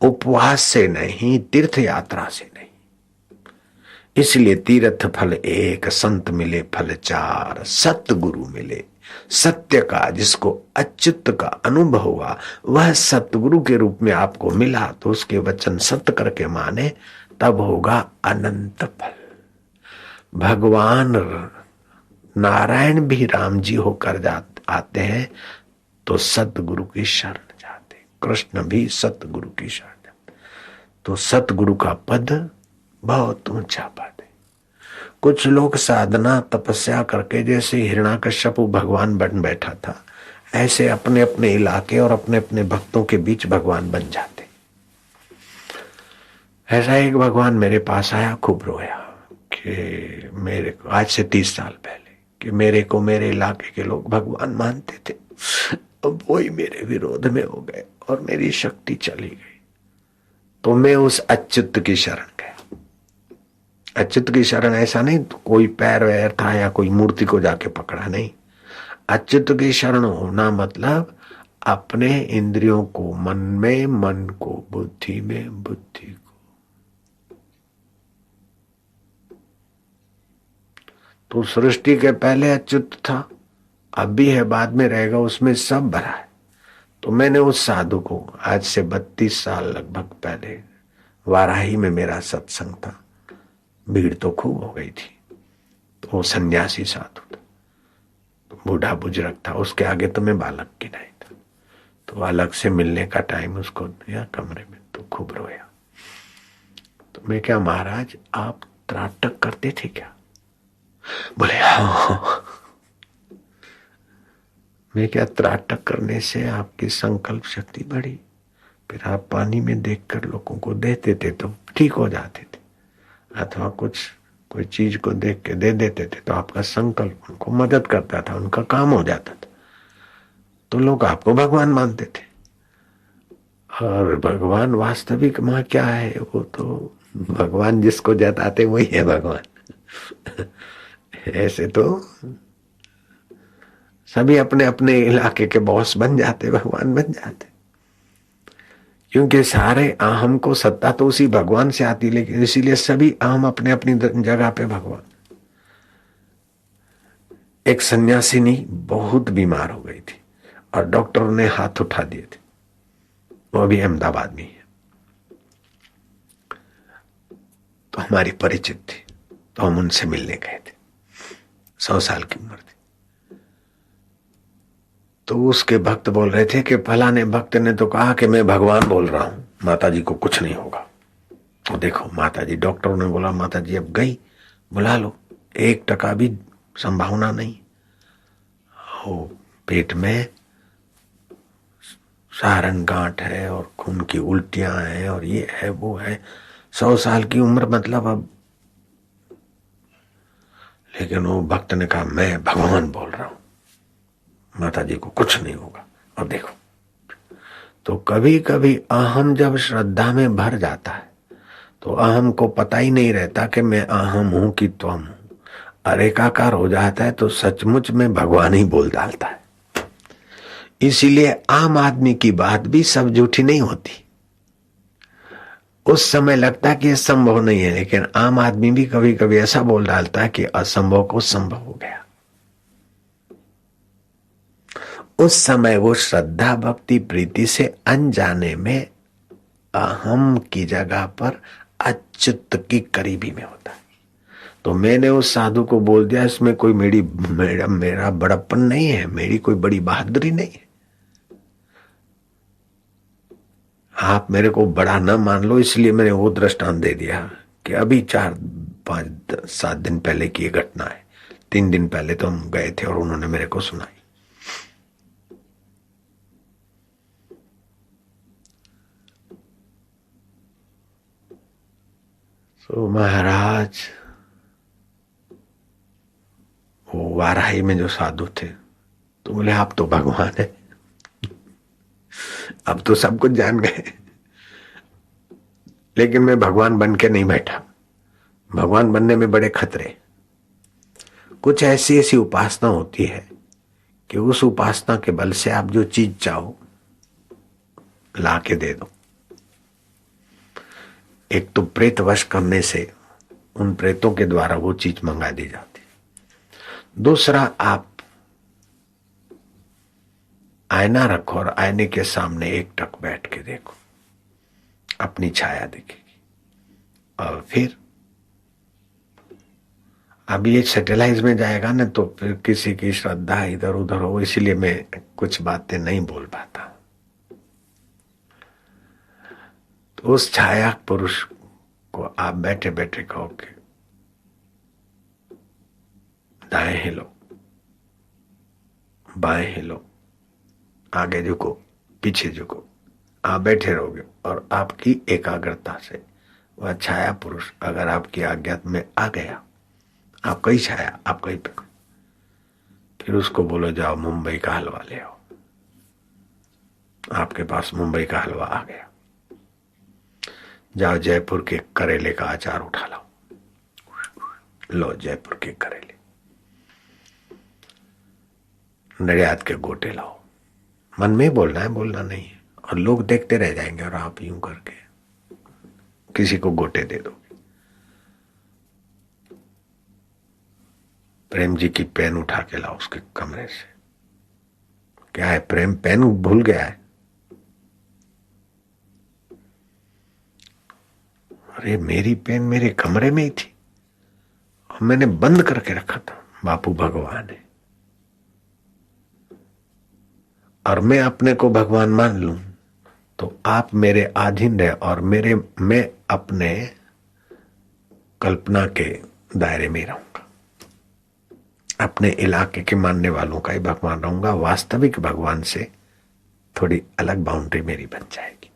उपवास से नहीं, तीर्थ यात्रा से नहीं। इसलिए तीर्थ फल एक, संत मिले फल चार, सतगुरु मिले सत्य का, जिसको अच्युत का अनुभव हुआ वह सतगुरु के रूप में आपको मिला, तो उसके वचन सत्य करके माने, तब होगा अनंत फल। भगवान नारायण भी राम जी होकर आते हैं तो सतगुरु की शरण जाते, कृष्ण भी सतगुरु की शरण जाते। तो सतगुरु का पद बहुत ऊंचा पद है। कुछ लोग साधना तपस्या करके, जैसे हिरण्याकश्यपु भगवान बन बैठा था, ऐसे अपने अपने इलाके और अपने अपने भक्तों के बीच भगवान बन जाते। ऐसा एक भगवान मेरे पास आया, खूब रोया कि मेरे को, आज से 30 साल पहले, कि मेरे को मेरे इलाके के लोग भगवान मानते थे, अब वही मेरे विरोध में हो गए और मेरी शक्ति चली गई। तो मैं उस अच्युत की शरण गया। अच्युत की शरण ऐसा नहीं तो कोई पैर वैर था या कोई मूर्ति को जाके पकड़ा, नहीं। अच्युत की शरण होना मतलब अपने इंद्रियों को मन में, मन को बुद्धि में, बुद्धि को। तो सृष्टि के पहले अच्युत था, अब भी है, बाद में रहेगा, उसमें सब भरा है। तो मैंने उस साधु को, आज से 32 साल लगभग पहले, वाराही में मेरा सत्संग था, भीड़ तो खूब हो गई थी। तो वो सन्यासी साधु था, तो बूढ़ा बुजुर्ग था, उसके आगे तो मैं बालक की नहीं था। तो अलग से मिलने का टाइम उसको दिया कमरे में, तो खूब रोया। तो मैं, क्या महाराज आप त्राटक करते थे क्या? बोले हाँ। मैं, क्या त्राटक करने से आपकी संकल्प शक्ति बढ़ी? फिर आप पानी में देखकर लोगों को देते थे तो ठीक हो जाते थे, अथवा कोई चीज को देख के दे देते थे तो आपका संकल्प उनको मदद करता था, उनका काम हो जाता था, तो लोग आपको भगवान मानते थे। और भगवान वास्तविक मां क्या है? वो तो भगवान जिसको जताते वही है भगवान। ऐसे तो सभी अपने अपने इलाके के बॉस बन जाते, भगवान बन जाते, क्योंकि सारे अहम को सत्ता तो उसी भगवान से आती, लेकिन इसीलिए सभी अहम अपने अपनी जगह पे भगवान। एक सन्यासिनी बहुत बीमार हो गई थी और डॉक्टर ने हाथ उठा दिए थे, वो अभी अहमदाबाद में है। तो हमारी परिचित थी, तो हम उनसे मिलने गए थे। 100 साल की उम्र थी। तो उसके भक्त बोल रहे थे कि फलाने भक्त ने तो कहा कि मैं भगवान बोल रहा हूं, माता जी को कुछ नहीं होगा। तो देखो माता जी, डॉक्टरों ने बोला माता जी अब गई, बुला लो, 1% भी संभावना नहीं। हो पेट में सारंग गांठ है और खून की उल्टियां हैं और ये है वो है, 100 साल की उम्र मतलब अब। लेकिन वो भक्त ने कहा मैं भगवान बोल रहा हूं, माता जी को कुछ नहीं होगा। और देखो, तो कभी कभी अहम जब श्रद्धा में भर जाता है तो अहम को पता ही नहीं रहता कि मैं अहम हूं कि त्वम हूं, और एकाकार हो जाता है तो सचमुच में भगवान ही बोल डालता है। इसीलिए आम आदमी की बात भी सब झूठी नहीं होती। उस समय लगता है कि यह संभव नहीं है, लेकिन आम आदमी भी कभी कभी ऐसा बोल डालता है कि असंभव को संभव हो गया। उस समय वो श्रद्धा भक्ति प्रीति से अनजाने में अहम की जगह पर अच्युत की करीबी में होता है। तो मैंने उस साधु को बोल दिया, इसमें कोई मेरा बड़प्पन नहीं है, मेरी कोई बड़ी बहादुरी नहीं है, आप मेरे को बड़ा न मान लो। इसलिए मैंने वो दृष्टांत दे दिया कि अभी 4, 5, 7 दिन पहले की ये घटना है। 3 दिन पहले तो हम गए थे और उन्होंने मेरे को सुनाई। तो महाराज, वो वाराही में जो साधु थे तो बोले आप तो भगवान है, अब तो सब कुछ जान गए। लेकिन मैं भगवान बन के नहीं बैठा। भगवान बनने में बड़े खतरे। कुछ ऐसी ऐसी उपासना होती है कि उस उपासना के बल से आप जो चीज चाहो ला के दे दो। एक तो प्रेत वश करने से उन प्रेतों के द्वारा वो चीज मंगा दी जाती। दूसरा, आप आईना रखो और आईने के सामने एक टक बैठ के देखो, अपनी छाया दिखेगी। और फिर अब ये सेटेलाइज में जाएगा ना, तो फिर किसी की श्रद्धा इधर उधर हो, इसलिए मैं कुछ बातें नहीं बोल पाता। तो उस छाया पुरुष को आप बैठे बैठे कहोगे दाएं हिलो, बाएं हिलो, आगे झुको, पीछे झुको। आप बैठे रहोगे और आपकी एकाग्रता से वह छाया पुरुष अगर आपकी आज्ञा में आ गया, आपका ही छाया आपका ही पकड़, फिर उसको बोलो जाओ मुंबई का हलवा ले आओ। आपके पास मुंबई का हलवा आ गया। जाओ जयपुर के करेले का अचार उठा लाओ, लो जयपुर के करेले। नडियाद के गोटे लाओ। मन में ही बोलना है, बोलना नहीं है। और लोग देखते रह जाएंगे और आप यूं करके किसी को गोटे दे दो। प्रेम जी की पेन उठा के लाओ उसके कमरे से। क्या है प्रेम, पेन भूल गया है? अरे मेरी पेन मेरे कमरे में ही थी और मैंने बंद करके रखा था। बापू भगवान है और मैं अपने को भगवान मान लूं तो आप मेरे अधीन रहे और मैं अपने कल्पना के दायरे में रहूंगा। अपने इलाके के मानने वालों का ही भगवान रहूंगा। वास्तविक भगवान से थोड़ी अलग बाउंड्री मेरी बन जाएगी।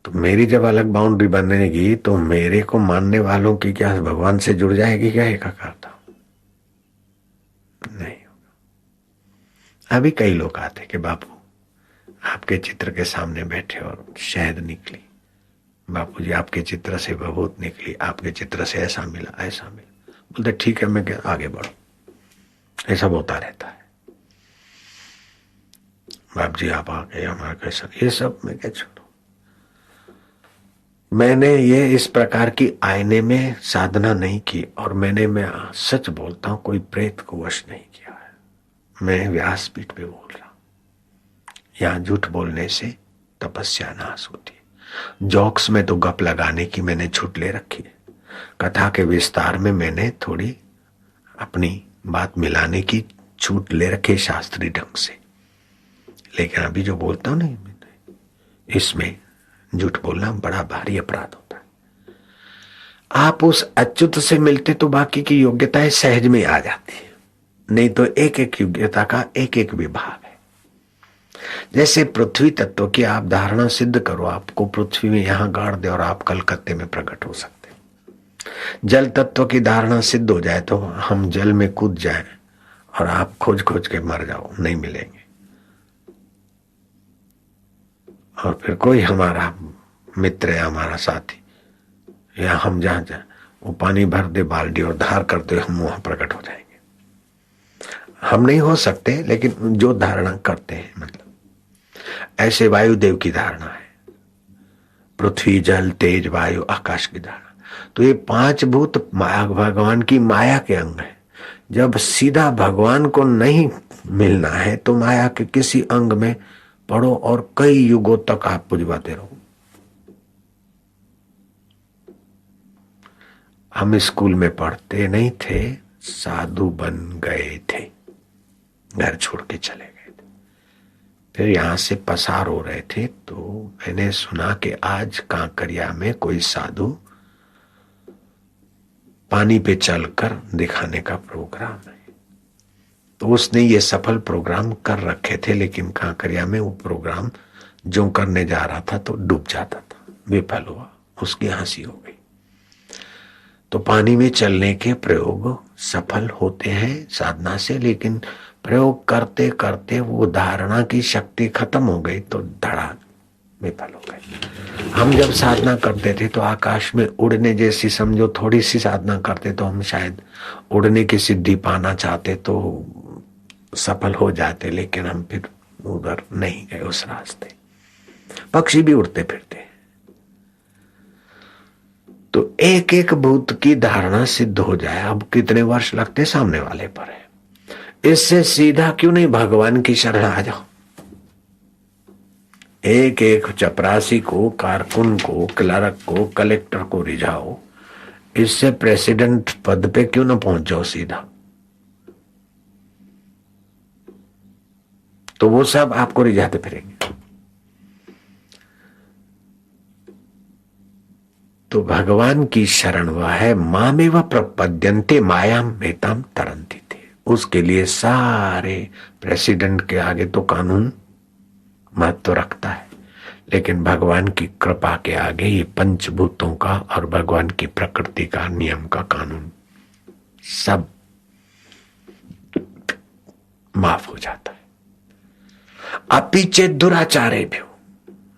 तो मेरी जब अलग बाउंड्री बनेगी तो मेरे को मानने वालों की क्या भगवान से जुड़ जाएगी क्या एकाकारता? नहीं होगा। अभी कई लोग आते कि बापू आपके चित्र के सामने बैठे और शहद निकली, बापू जी आपके चित्र से विभूत निकली, आपके चित्र से ऐसा मिला ऐसा मिला। बोलते ठीक है मैं क्या आगे बढ़ू। ये सब होता रहता है। बाप जी आप आ गए हमारा कैसा, ये सब मैं क्या छोड़ू। मैंने ये इस प्रकार की आईने में साधना नहीं की और मैं सच बोलता हूं कोई प्रेत को वश नहीं किया है। मैं व्यासपीठ पे बोल रहा हूं। यहां झूठ बोलने से तपस्या नाश होती है। जॉक्स में तो गप लगाने की मैंने छूट ले रखी है। कथा के विस्तार में मैंने थोड़ी अपनी बात मिलाने की छूट ले रखी शास्त्रीय ढंग से। लेकिन अभी जो बोलता हूं नहीं, इसमें झूठ बोलना बड़ा भारी अपराध होता है। आप उस अच्युत से मिलते तो बाकी की योग्यताएं सहज में आ जाती है। नहीं तो एक एक योग्यता का एक एक विभाग है। जैसे पृथ्वी तत्व की आप धारणा सिद्ध करो, आपको पृथ्वी में यहां गाड़ दे और आप कलकत्ते में प्रकट हो सकते। जल तत्व की धारणा सिद्ध हो जाए तो हम जल में कूद जाएं और आप खोज खोज के मर जाओ, नहीं मिलेंगे। और फिर कोई हमारा मित्र है, हमारा साथी, या हम जहां जाए वो पानी भर दे बाल्टी और धार करते हम वहां प्रकट हो जाएंगे। हम नहीं हो सकते, लेकिन जो धारणा करते हैं, मतलब ऐसे वायुदेव की धारणा है, पृथ्वी जल तेज वायु आकाश की धारणा। तो ये पांच भूत भगवान की माया के अंग है। जब सीधा भगवान को नहीं मिलना है तो माया के किसी अंग में पढ़ो और कई युगों तक आप पुजवाते रहो। हम स्कूल में पढ़ते नहीं थे, साधु बन गए थे, घर छोड़ के चले गए थे। फिर यहां से पसार हो रहे थे तो मैंने सुना कि आज कांकरिया में कोई साधु पानी पे चलकर दिखाने का प्रोग्राम है। तो उसने ये सफल प्रोग्राम कर रखे थे, लेकिन कांकरिया में वो प्रोग्राम जो करने जा रहा था तो डूब जाता था, विफल हुआ, उसकी हंसी हो गई। तो पानी में चलने के प्रयोग सफल होते हैं साधना से, लेकिन प्रयोग करते करते वो धारणा की शक्ति खत्म हो गई तो धड़ा विफल हो गए। हम जब साधना करते थे तो आकाश में उड़ने जैसी, समझो थोड़ी सी साधना करते तो हम शायद उड़ने की सिद्धि पाना चाहते तो सफल हो जाते, लेकिन हम फिर उधर नहीं गए उस रास्ते। पक्षी भी उड़ते फिरते। तो एक एक भूत की धारणा सिद्ध हो जाए, अब कितने वर्ष लगते सामने वाले पर है। इससे सीधा क्यों नहीं भगवान की शरण आ जाओ। एक एक चपरासी को, कारकुन को, क्लर्क को, कलेक्टर को रिझाओ, इससे प्रेसिडेंट पद पे क्यों ना पहुंच जाओ सीधा। तो वो सब आपको रिझाते फिरेंगे। तो भगवान की शरण वह है, मामेव प्रपद्यन्ते मायाम मेताम तरन्ति थे। उसके लिए सारे प्रेसिडेंट के आगे तो कानून महत्व रखता है, लेकिन भगवान की कृपा के आगे ये पंचभूतों का और भगवान की प्रकृति का नियम का कानून सब माफ हो जाता है। अपीचे दुराचारे भी,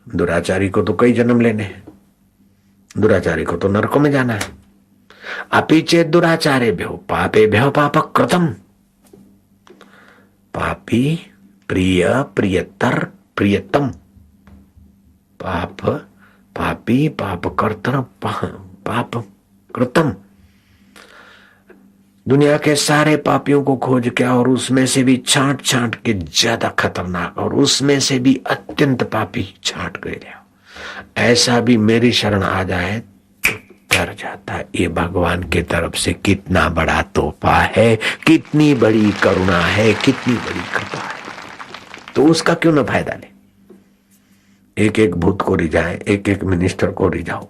दुराचारी को तो कई जन्म लेने हैं, दुराचारी को तो नरकों में जाना है। अपीचे दुराचारे भ्यो पापे भ्यो पाप कृतम, पापी प्रिय प्रियतर प्रियतम, पाप पापी पाप कर्तर पाप कृतम। दुनिया के सारे पापियों को खोज के और उसमें से भी छांट छांट के ज्यादा खतरनाक और उसमें से भी अत्यंत पापी छांट के ले, ऐसा भी मेरी शरण आ जाए तो डर जाता है। ये भगवान के तरफ से कितना बड़ा तोहफा है, कितनी बड़ी करुणा है, कितनी बड़ी कृपा है, तो उसका क्यों ना फायदा ले। एक एक भूत को रिझाए, एक एक मिनिस्टर को रिझाओ।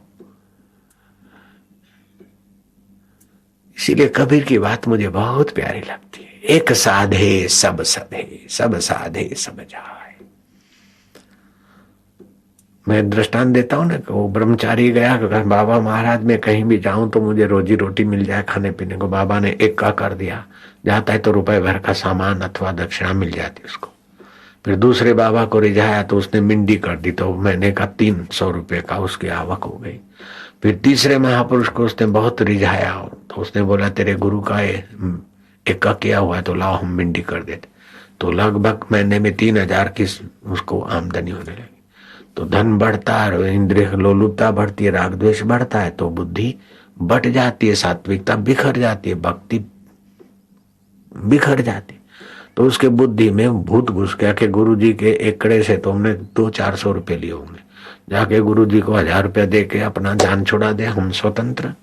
इसीलिए कबीर की बात मुझे बहुत प्यारी लगती है, एक साधे सब सधे, सब साधे सब जाए। मैं दृष्टांत देता हूं ना कि वो ब्रह्मचारी गया, बाबा महाराज मैं कहीं भी जाऊं तो मुझे रोजी रोटी मिल जाए खाने पीने को। बाबा ने एक का कर दिया, जाता है तो रुपए भर का सामान अथवा दक्षिणा मिल जाती उसको। फिर दूसरे बाबा को रिझाया तो उसने मिंडी कर दी, तो महीने का 300 रुपये का उसकी आवक हो गई। फिर तीसरे महापुरुष को उसने बहुत रिझाया तो उसने बोला तेरे गुरु का एक किया हुआ है तो लाओ हम मिंडी कर देते। तो लगभग महीने में 3000 की उसको आमदनी होने लगी। तो धन बढ़ता है, इंद्रिय लोलुपता बढ़ती है, राग द्वेष बढ़ता है, तो बुद्धि बट जाती है, सात्विकता बिखर जाती है, भक्ति बिखर जाती है। तो उसके बुद्धि में भूत घुस गया कि गुरुजी के एकड़े से तो हमने 200-400 रुपए लिए होंगे, जाके गुरुजी को 1000 रुपया दे के अपना जान छुड़ा दे, हम स्वतंत्र।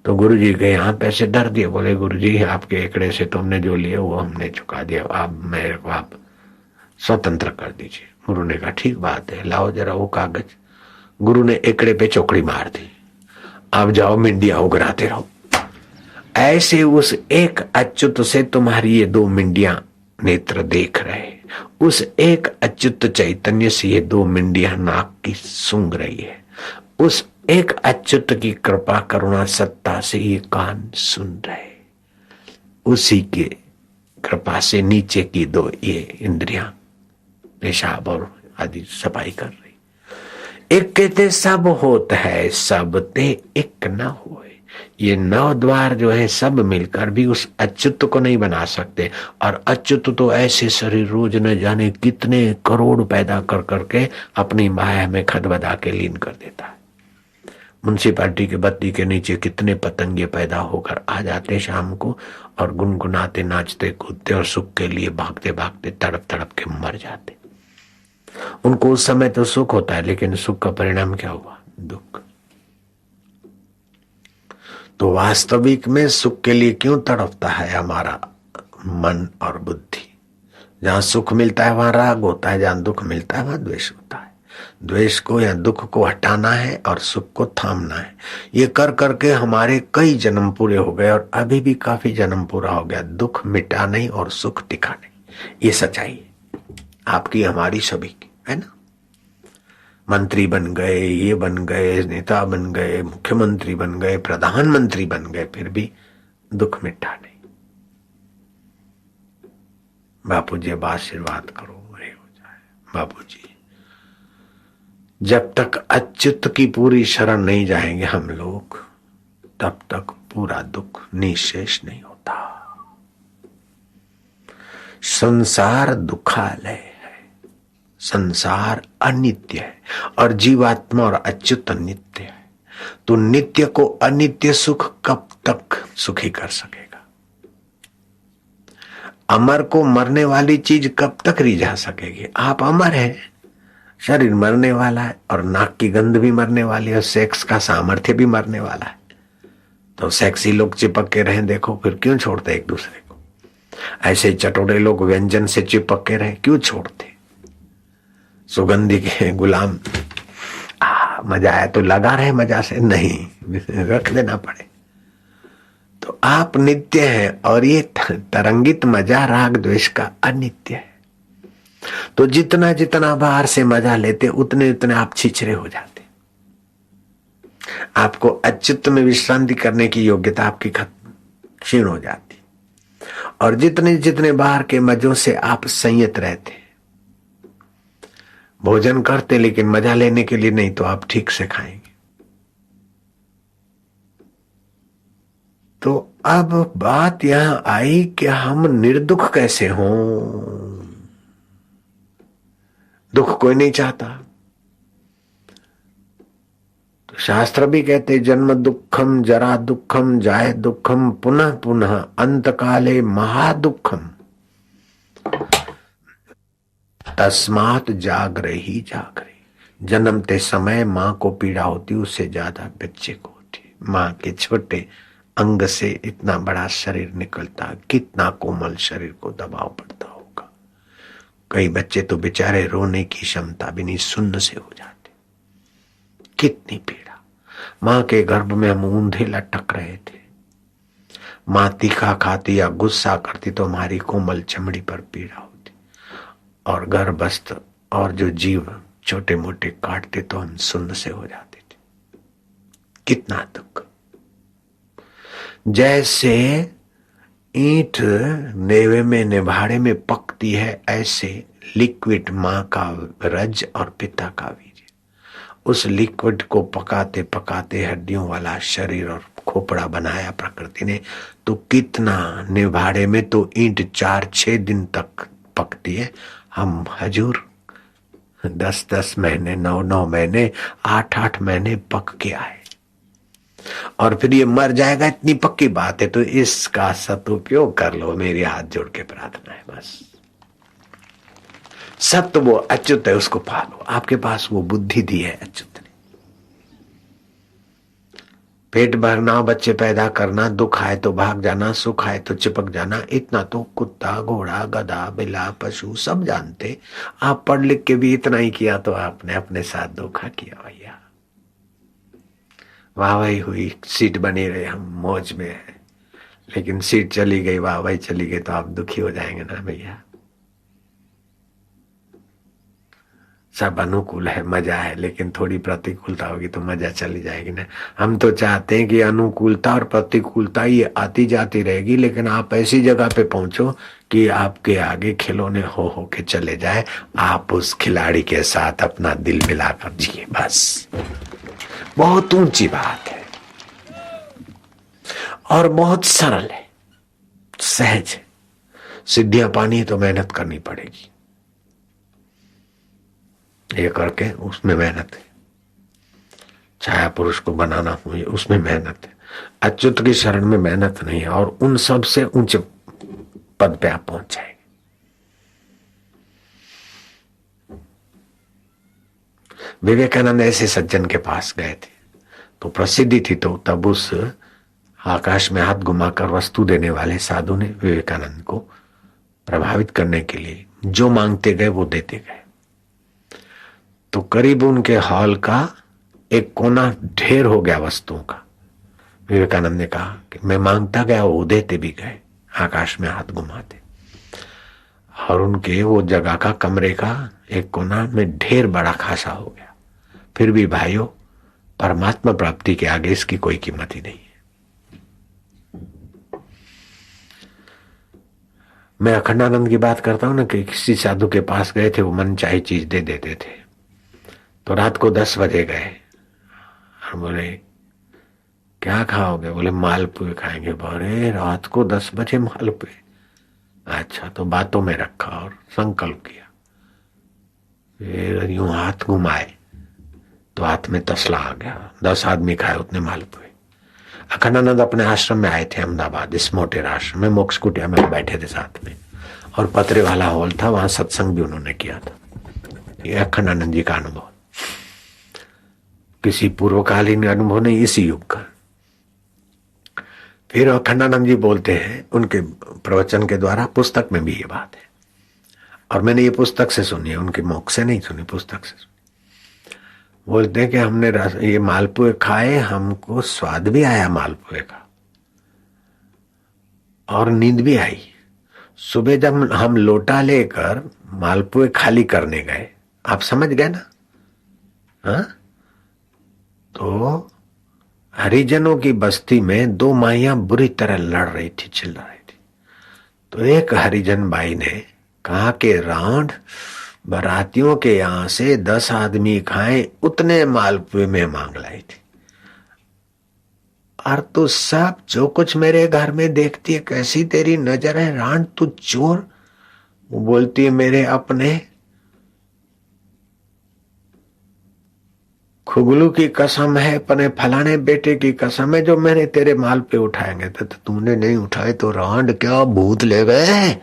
तो गुरुजी के यहाँ पैसे डर दिए, बोले गुरुजी आपके एकड़े से तो हमने जो लिए वो हमने चुका दिया, आप मेरे को आप स्वतंत्र कर दीजिए। गुरु ने कहा ठीक बात है, लाओ जरा वो कागज। गुरु ने एकड़े पे चौकड़ी मार दी, अब जाओ मिंडिया उगराते रहो। ऐसे उस एक अच्युत से तुम्हारी ये 2 मिंडियां नेत्र देख रहे, उस एक अच्युत चैतन्य से ये 2 मिंडियां नाक की सूंघ रही है, उस एक अच्युत की कृपा करुणा सत्ता से ये कान सुन रहे, उसी के कृपा से नीचे की 2 ये इंद्रियां पेशाब और आदि सफाई कर रही। एक कहते सब होत है, सब ते एक न होए। ये 9 द्वार जो है सब मिलकर भी उस अच्युत को नहीं बना सकते। और अच्युत तो ऐसे शरीर रोज न जाने कितने करोड़ पैदा कर करके अपनी माया में खदबदा के लीन कर देता है। म्युनिसिपालिटी के बत्ती के नीचे कितने पतंगे पैदा होकर आ जाते शाम को और गुनगुनाते नाचते कूदते और सुख के लिए भागते भागते तड़प तड़प के मर जाते। उनको उस समय तो सुख होता है, लेकिन सुख का परिणाम क्या हुआ? दुख। तो वास्तविक में सुख के लिए क्यों तड़पता है हमारा मन और बुद्धि? जहां सुख मिलता है वहां राग होता है, जहां दुख मिलता है वहां द्वेष होता है। द्वेष को या दुख को हटाना है और सुख को थामना है। ये कर करके हमारे कई जन्म पूरे हो गए और अभी भी काफी जन्म पूरा हो गया। दुख मिटा नहीं और सुख टिका नहीं, ये सच्चाई है आपकी हमारी सभी की, है ना। मंत्री बन गए, ये बन गए, नेता बन गए, मुख्यमंत्री बन गए, प्रधानमंत्री बन गए, फिर भी दुख मिटा नहीं। बापू जी अब आशीर्वाद करो, बड़े हो जाए। बापू जी जब तक अच्युत की पूरी शरण नहीं जाएंगे हम लोग, तब तक पूरा दुख निशेष नहीं होता। संसार दुखालय है, संसार अनित्य है और जीवात्मा और अच्युत नित्य है। तो नित्य को अनित्य सुख कब तक सुखी कर सकेगा? अमर को मरने वाली चीज कब तक रिझा सकेगी? आप अमर हैं, शरीर मरने वाला है और नाक की गंध भी मरने वाली है और सेक्स का सामर्थ्य भी मरने वाला है। तो सेक्सी लोग चिपक के रहें, देखो फिर क्यों छोड़ते एक दूसरे को? ऐसे चटोरे लोग व्यंजन से चिपक के रहे, क्यों छोड़ते? सुगंधी के गुलाम मजा आया तो लगा रहे, मजा से नहीं रख देना पड़े। तो आप नित्य हैं और ये तरंगित मजा राग द्वेष का अनित्य है। तो जितना जितना बाहर से मजा लेते उतने उतने आप छिछरे हो जाते। आपको अच्युत में विश्रांति करने की योग्यता आपकी क्षीण हो जाती और जितने जितने बाहर के मजों से आप संयत रहते, भोजन करते लेकिन मजा लेने के लिए नहीं, तो आप ठीक से खाएंगे। तो अब बात यहां आई कि हम निर्दुख कैसे हों? दुख कोई नहीं चाहता। तो शास्त्र भी कहते जन्म दुखम जरा दुखम जाय दुखम पुनः पुनः अंत काले महादुखम तस्मात जागरे ही जागरे। जन्मते समय मां को पीड़ा होती, उससे ज्यादा बच्चे को होती। मां के छोटे अंग से इतना बड़ा शरीर निकलता, कितना कोमल शरीर को दबाव पड़ता होगा। कई बच्चे तो बेचारे रोने की क्षमता भी नहीं, सुन्न से हो जाते। कितनी पीड़ा। मां के गर्भ में हम ऊंधे लटक रहे थे। मां तीखा खाती या गुस्सा करती तो हमारी कोमल चमड़ी पर पीड़ा होती, और गर्भस्थ और जो जीव छोटे मोटे काटते तो हम सुन्न से हो जाते थे। कितना दुख। जैसे ईंट नेवे में निभाड़े में पकती है, ऐसे लिक्विड मां का रज और पिता का वीर्य, उस लिक्विड को पकाते पकाते हड्डियों वाला शरीर और खोपड़ा बनाया प्रकृति ने। तो कितना निभाड़े में तो ईंट 4-6 दिन तक पकती है, हम हजूर 10-10 महीने 9-9 महीने 8-8 महीने पक के आए, और फिर ये मर जाएगा, इतनी पक्की बात है। तो इसका सदुपयोग कर लो, मेरी हाथ जोड़ के प्रार्थना है बस। सत्य वो अच्युत है, उसको पालो। आपके पास वो बुद्धि दी है अच्युत ने। पेट भरना, बच्चे पैदा करना, दुख आए तो भाग जाना, सुख आए तो चिपक जाना, इतना तो कुत्ता घोड़ा गधा बिल्ला पशु सब जानते। आप पढ़ लिख के भी इतना ही किया तो आपने अपने साथ धोखा किया भैया। वाहवाही हुई, सीट बनी रहे, हम मौज में है, लेकिन सीट चली गई, वाहवाही चली गई तो आप दुखी हो जाएंगे ना भैया। सब अनुकूल है, मजा है, लेकिन थोड़ी प्रतिकूलता होगी तो मजा चली जाएगी ना। हम तो चाहते हैं कि अनुकूलता और प्रतिकूलता ये आती जाती रहेगी, लेकिन आप ऐसी जगह पे पहुंचो कि आपके आगे खिलौने हो के चले जाए, आप उस खिलाड़ी के साथ अपना दिल मिलाकर जिए, बस। बहुत ऊंची बात है और बहुत सरल है, सहज है। सिद्धियां पानी है तो मेहनत करनी पड़ेगी, ये करके उसमें मेहनत है। छाया पुरुष को बनाना हुई, उसमें मेहनत है। अच्युत की शरण में मेहनत नहीं है, और उन सब से ऊंचे पद पे आप पहुंच जाएंगे। विवेकानंद ऐसे सज्जन के पास गए थे, तो प्रसिद्धि थी, तो तब उस आकाश में हाथ घुमाकर वस्तु देने वाले साधु ने विवेकानंद को प्रभावित करने के लिए जो मांगते गए वो देते गए। तो करीब उनके हॉल का एक कोना ढेर हो गया वस्तुओं का। विवेकानंद ने कहा कि मैं मांगता गया, वो देते भी गए, आकाश में हाथ घुमाते, और उनके वो जगह का कमरे का एक कोना में ढेर बड़ा खासा हो गया। फिर भी भाइयों, परमात्मा प्राप्ति के आगे इसकी कोई कीमत ही नहीं है। मैं अखंडानंद की बात करता हूँ ना कि किसी साधु के पास गए थे, वो मन चाहे चीज दे देते थे। तो रात को 10 बजे गए और बोले क्या खाओगे? बोले मालपुए खाएंगे। बोले रात को 10 बजे मालपुए? अच्छा, तो बातों में रखा और संकल्प किया। फिर यूं हाथ घुमाए तो हाथ में तसला आ गया। 10 आदमी खाए उतने मालपुए। अखंडानंद अपने आश्रम में आए थे अहमदाबाद, इस मोटे आश्रम में, मोक्ष कुटिया में बैठे थे साथ में, और पतरे वाला हॉल था, वहां सत्संग भी उन्होंने किया था। ये अखंडानंद जी का अनुभव, किसी पूर्वकालीन अनुभव नहीं, इसी युग का। फिर अखंडानंद जी बोलते हैं उनके प्रवचन के द्वारा, पुस्तक में भी ये बात है, और मैंने ये पुस्तक से सुनी है, उनके मुख से नहीं सुनी, पुस्तक से सुनी। बोलते हैं कि हमने ये मालपुए खाए, हमको स्वाद भी आया मालपुए का और नींद भी आई। सुबह जब हम लोटा लेकर मालपुए खाली करने गए, आप समझ गए ना? हाँ, तो हरिजनों की बस्ती में 2 माइयां बुरी तरह लड़ रही थी, चिल्ला रही थी। तो एक हरिजन बाई ने कहा कि राउंड बारातियों के यहां से 10 आदमी खाएं उतने मालपुए में मांग लाई थी, और तू सब जो कुछ मेरे घर में देखती है, कैसी तेरी नजर है रांड, तू चोर। वो बोलती है मेरे अपने खुगलू की कसम है, अपने फलाने बेटे की कसम है, जो मैंने तेरे माल पे उठाएंगे। तो तूने नहीं उठाए तो रांड क्या भूत ले गए?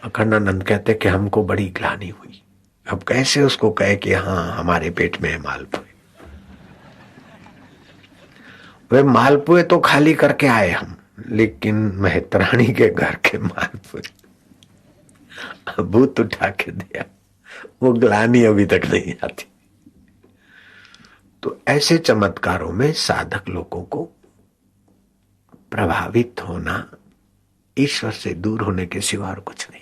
अखंडानंद कहते कि हमको बड़ी ग्लानि हुई, अब कैसे उसको कहे कि हाँ हमारे पेट में है मालपुए। वे मालपुए तो खाली करके आए हम, लेकिन मेहतरानी के घर के मालपुए भूत उठा के दिया, वो ग्लानि अभी तक नहीं आती। तो ऐसे चमत्कारों में साधक लोगों को प्रभावित होना ईश्वर से दूर होने के सिवा और कुछ नहीं।